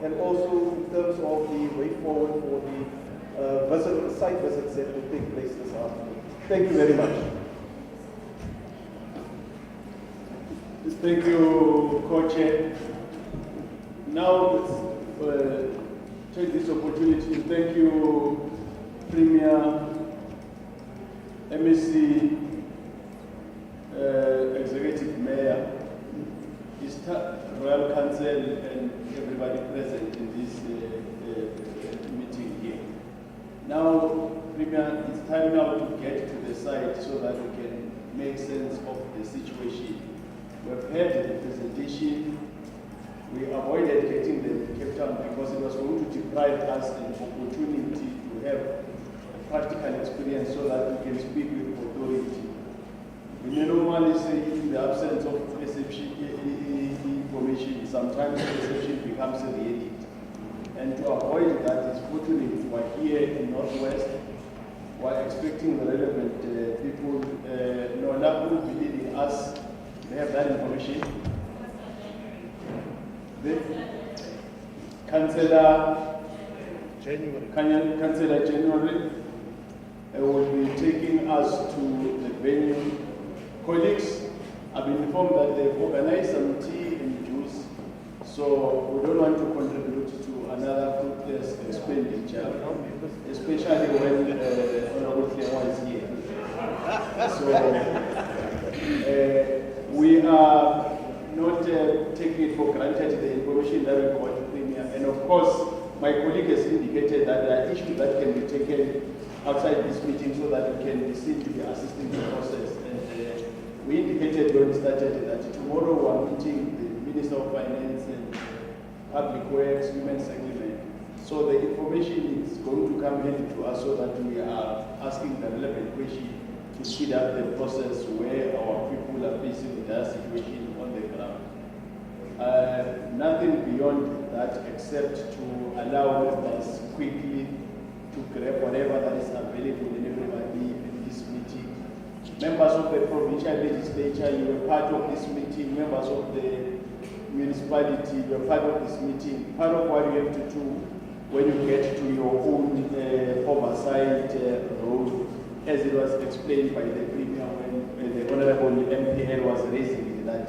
and also in terms of the way forward for the site visits that will take place this afternoon. Thank you very much. Thank you, Co-Chair. Now let's take this opportunity to thank you, Premier, MEC, Executive Mayor, his Royal Council, and everybody present in this meeting here. Now, Premier, it's time now to get to the site so that we can make sense of the situation. We've heard the presentation. We avoided getting them to Cape Town because it was going to deprive us an opportunity to have a practical experience so that we can speak with authority. We may normally say in the absence of perception information, sometimes perception becomes a reality. And to avoid that, it's fortunate we're here in Northwest. We're expecting the relevant people. No will be leading us. They have that information. The Councillor January will be taking us to the venue. Colleagues, I've been informed that they've organized some tea and juice, so we don't want to contribute to another fruitless expenditure, especially when Honorable Clewa is here. So take it for granted the information that we got Premier. And of course, my colleague has indicated that there are issues that can be taken outside this meeting so that we can be seen to be assisting the process. And we indicated when we started that tomorrow we are meeting the Minister of Finance and Public Works, Women's Settlement. So the information is going to come handy to us so that we are asking the relevant question to speed up the process where our people are facing their situation on the ground. Nothing beyond that except to allow us quickly to grab whatever that is available in everybody in this meeting. Members of the provincial legislature, you were part of this meeting. Members of the municipality, you are part of this meeting. Part of what you have to do when you get to your own oversight role, as it was explained by the Premier when the Honorable MPL was raising it, that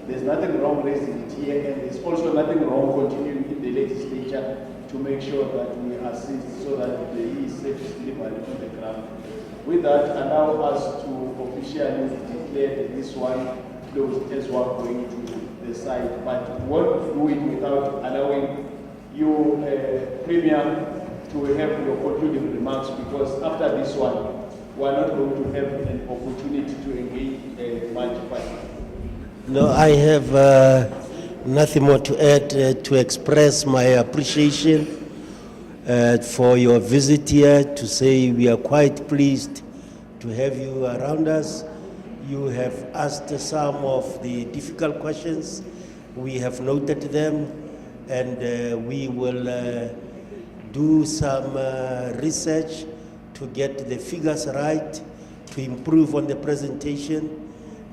there's nothing wrong raising it here, and there's also nothing wrong continuing in the legislature to make sure that we assist so that there is safe delivery on the ground. With that, allow us to officially declare that this one closed as we're going to the site, but we won't do it without allowing you, Premier, to have your concluding remarks, because after this one, we are not going to have an opportunity to engage much further. No, I have nothing more to add to express my appreciation for your visit here, to say we are quite pleased to have you around us. You have asked some of the difficult questions. We have noted them, and we will do some research to get the figures right, to improve on the presentation.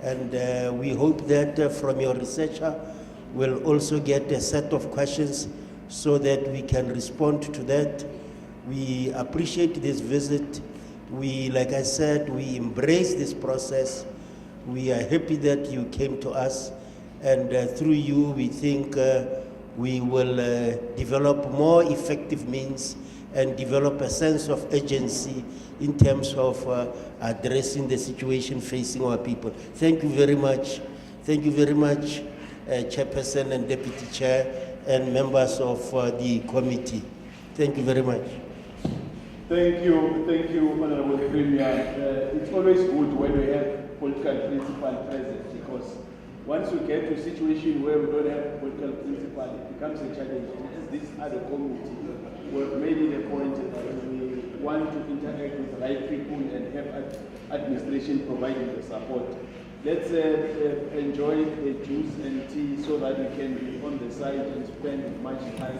And we hope that from your researcher, we'll also get a set of questions so that we can respond to that. We appreciate this visit. We, like I said, we embrace this process. We are happy that you came to us, and through you, we think we will develop more effective means and develop a sense of urgency in terms of addressing the situation facing our people. Thank you very much. Thank you very much, Chairperson and Deputy Chair and members of the committee. Thank you very much. Thank you, Honorable Premier. It's always good when we have political principle present, because once we get to a situation where we don't have political principle, it becomes a challenge. As this other committee, we've made it a point that we want to interact with the right people and have administration providing the support. Let's enjoy the juice and tea so that we can be on the side and spend much time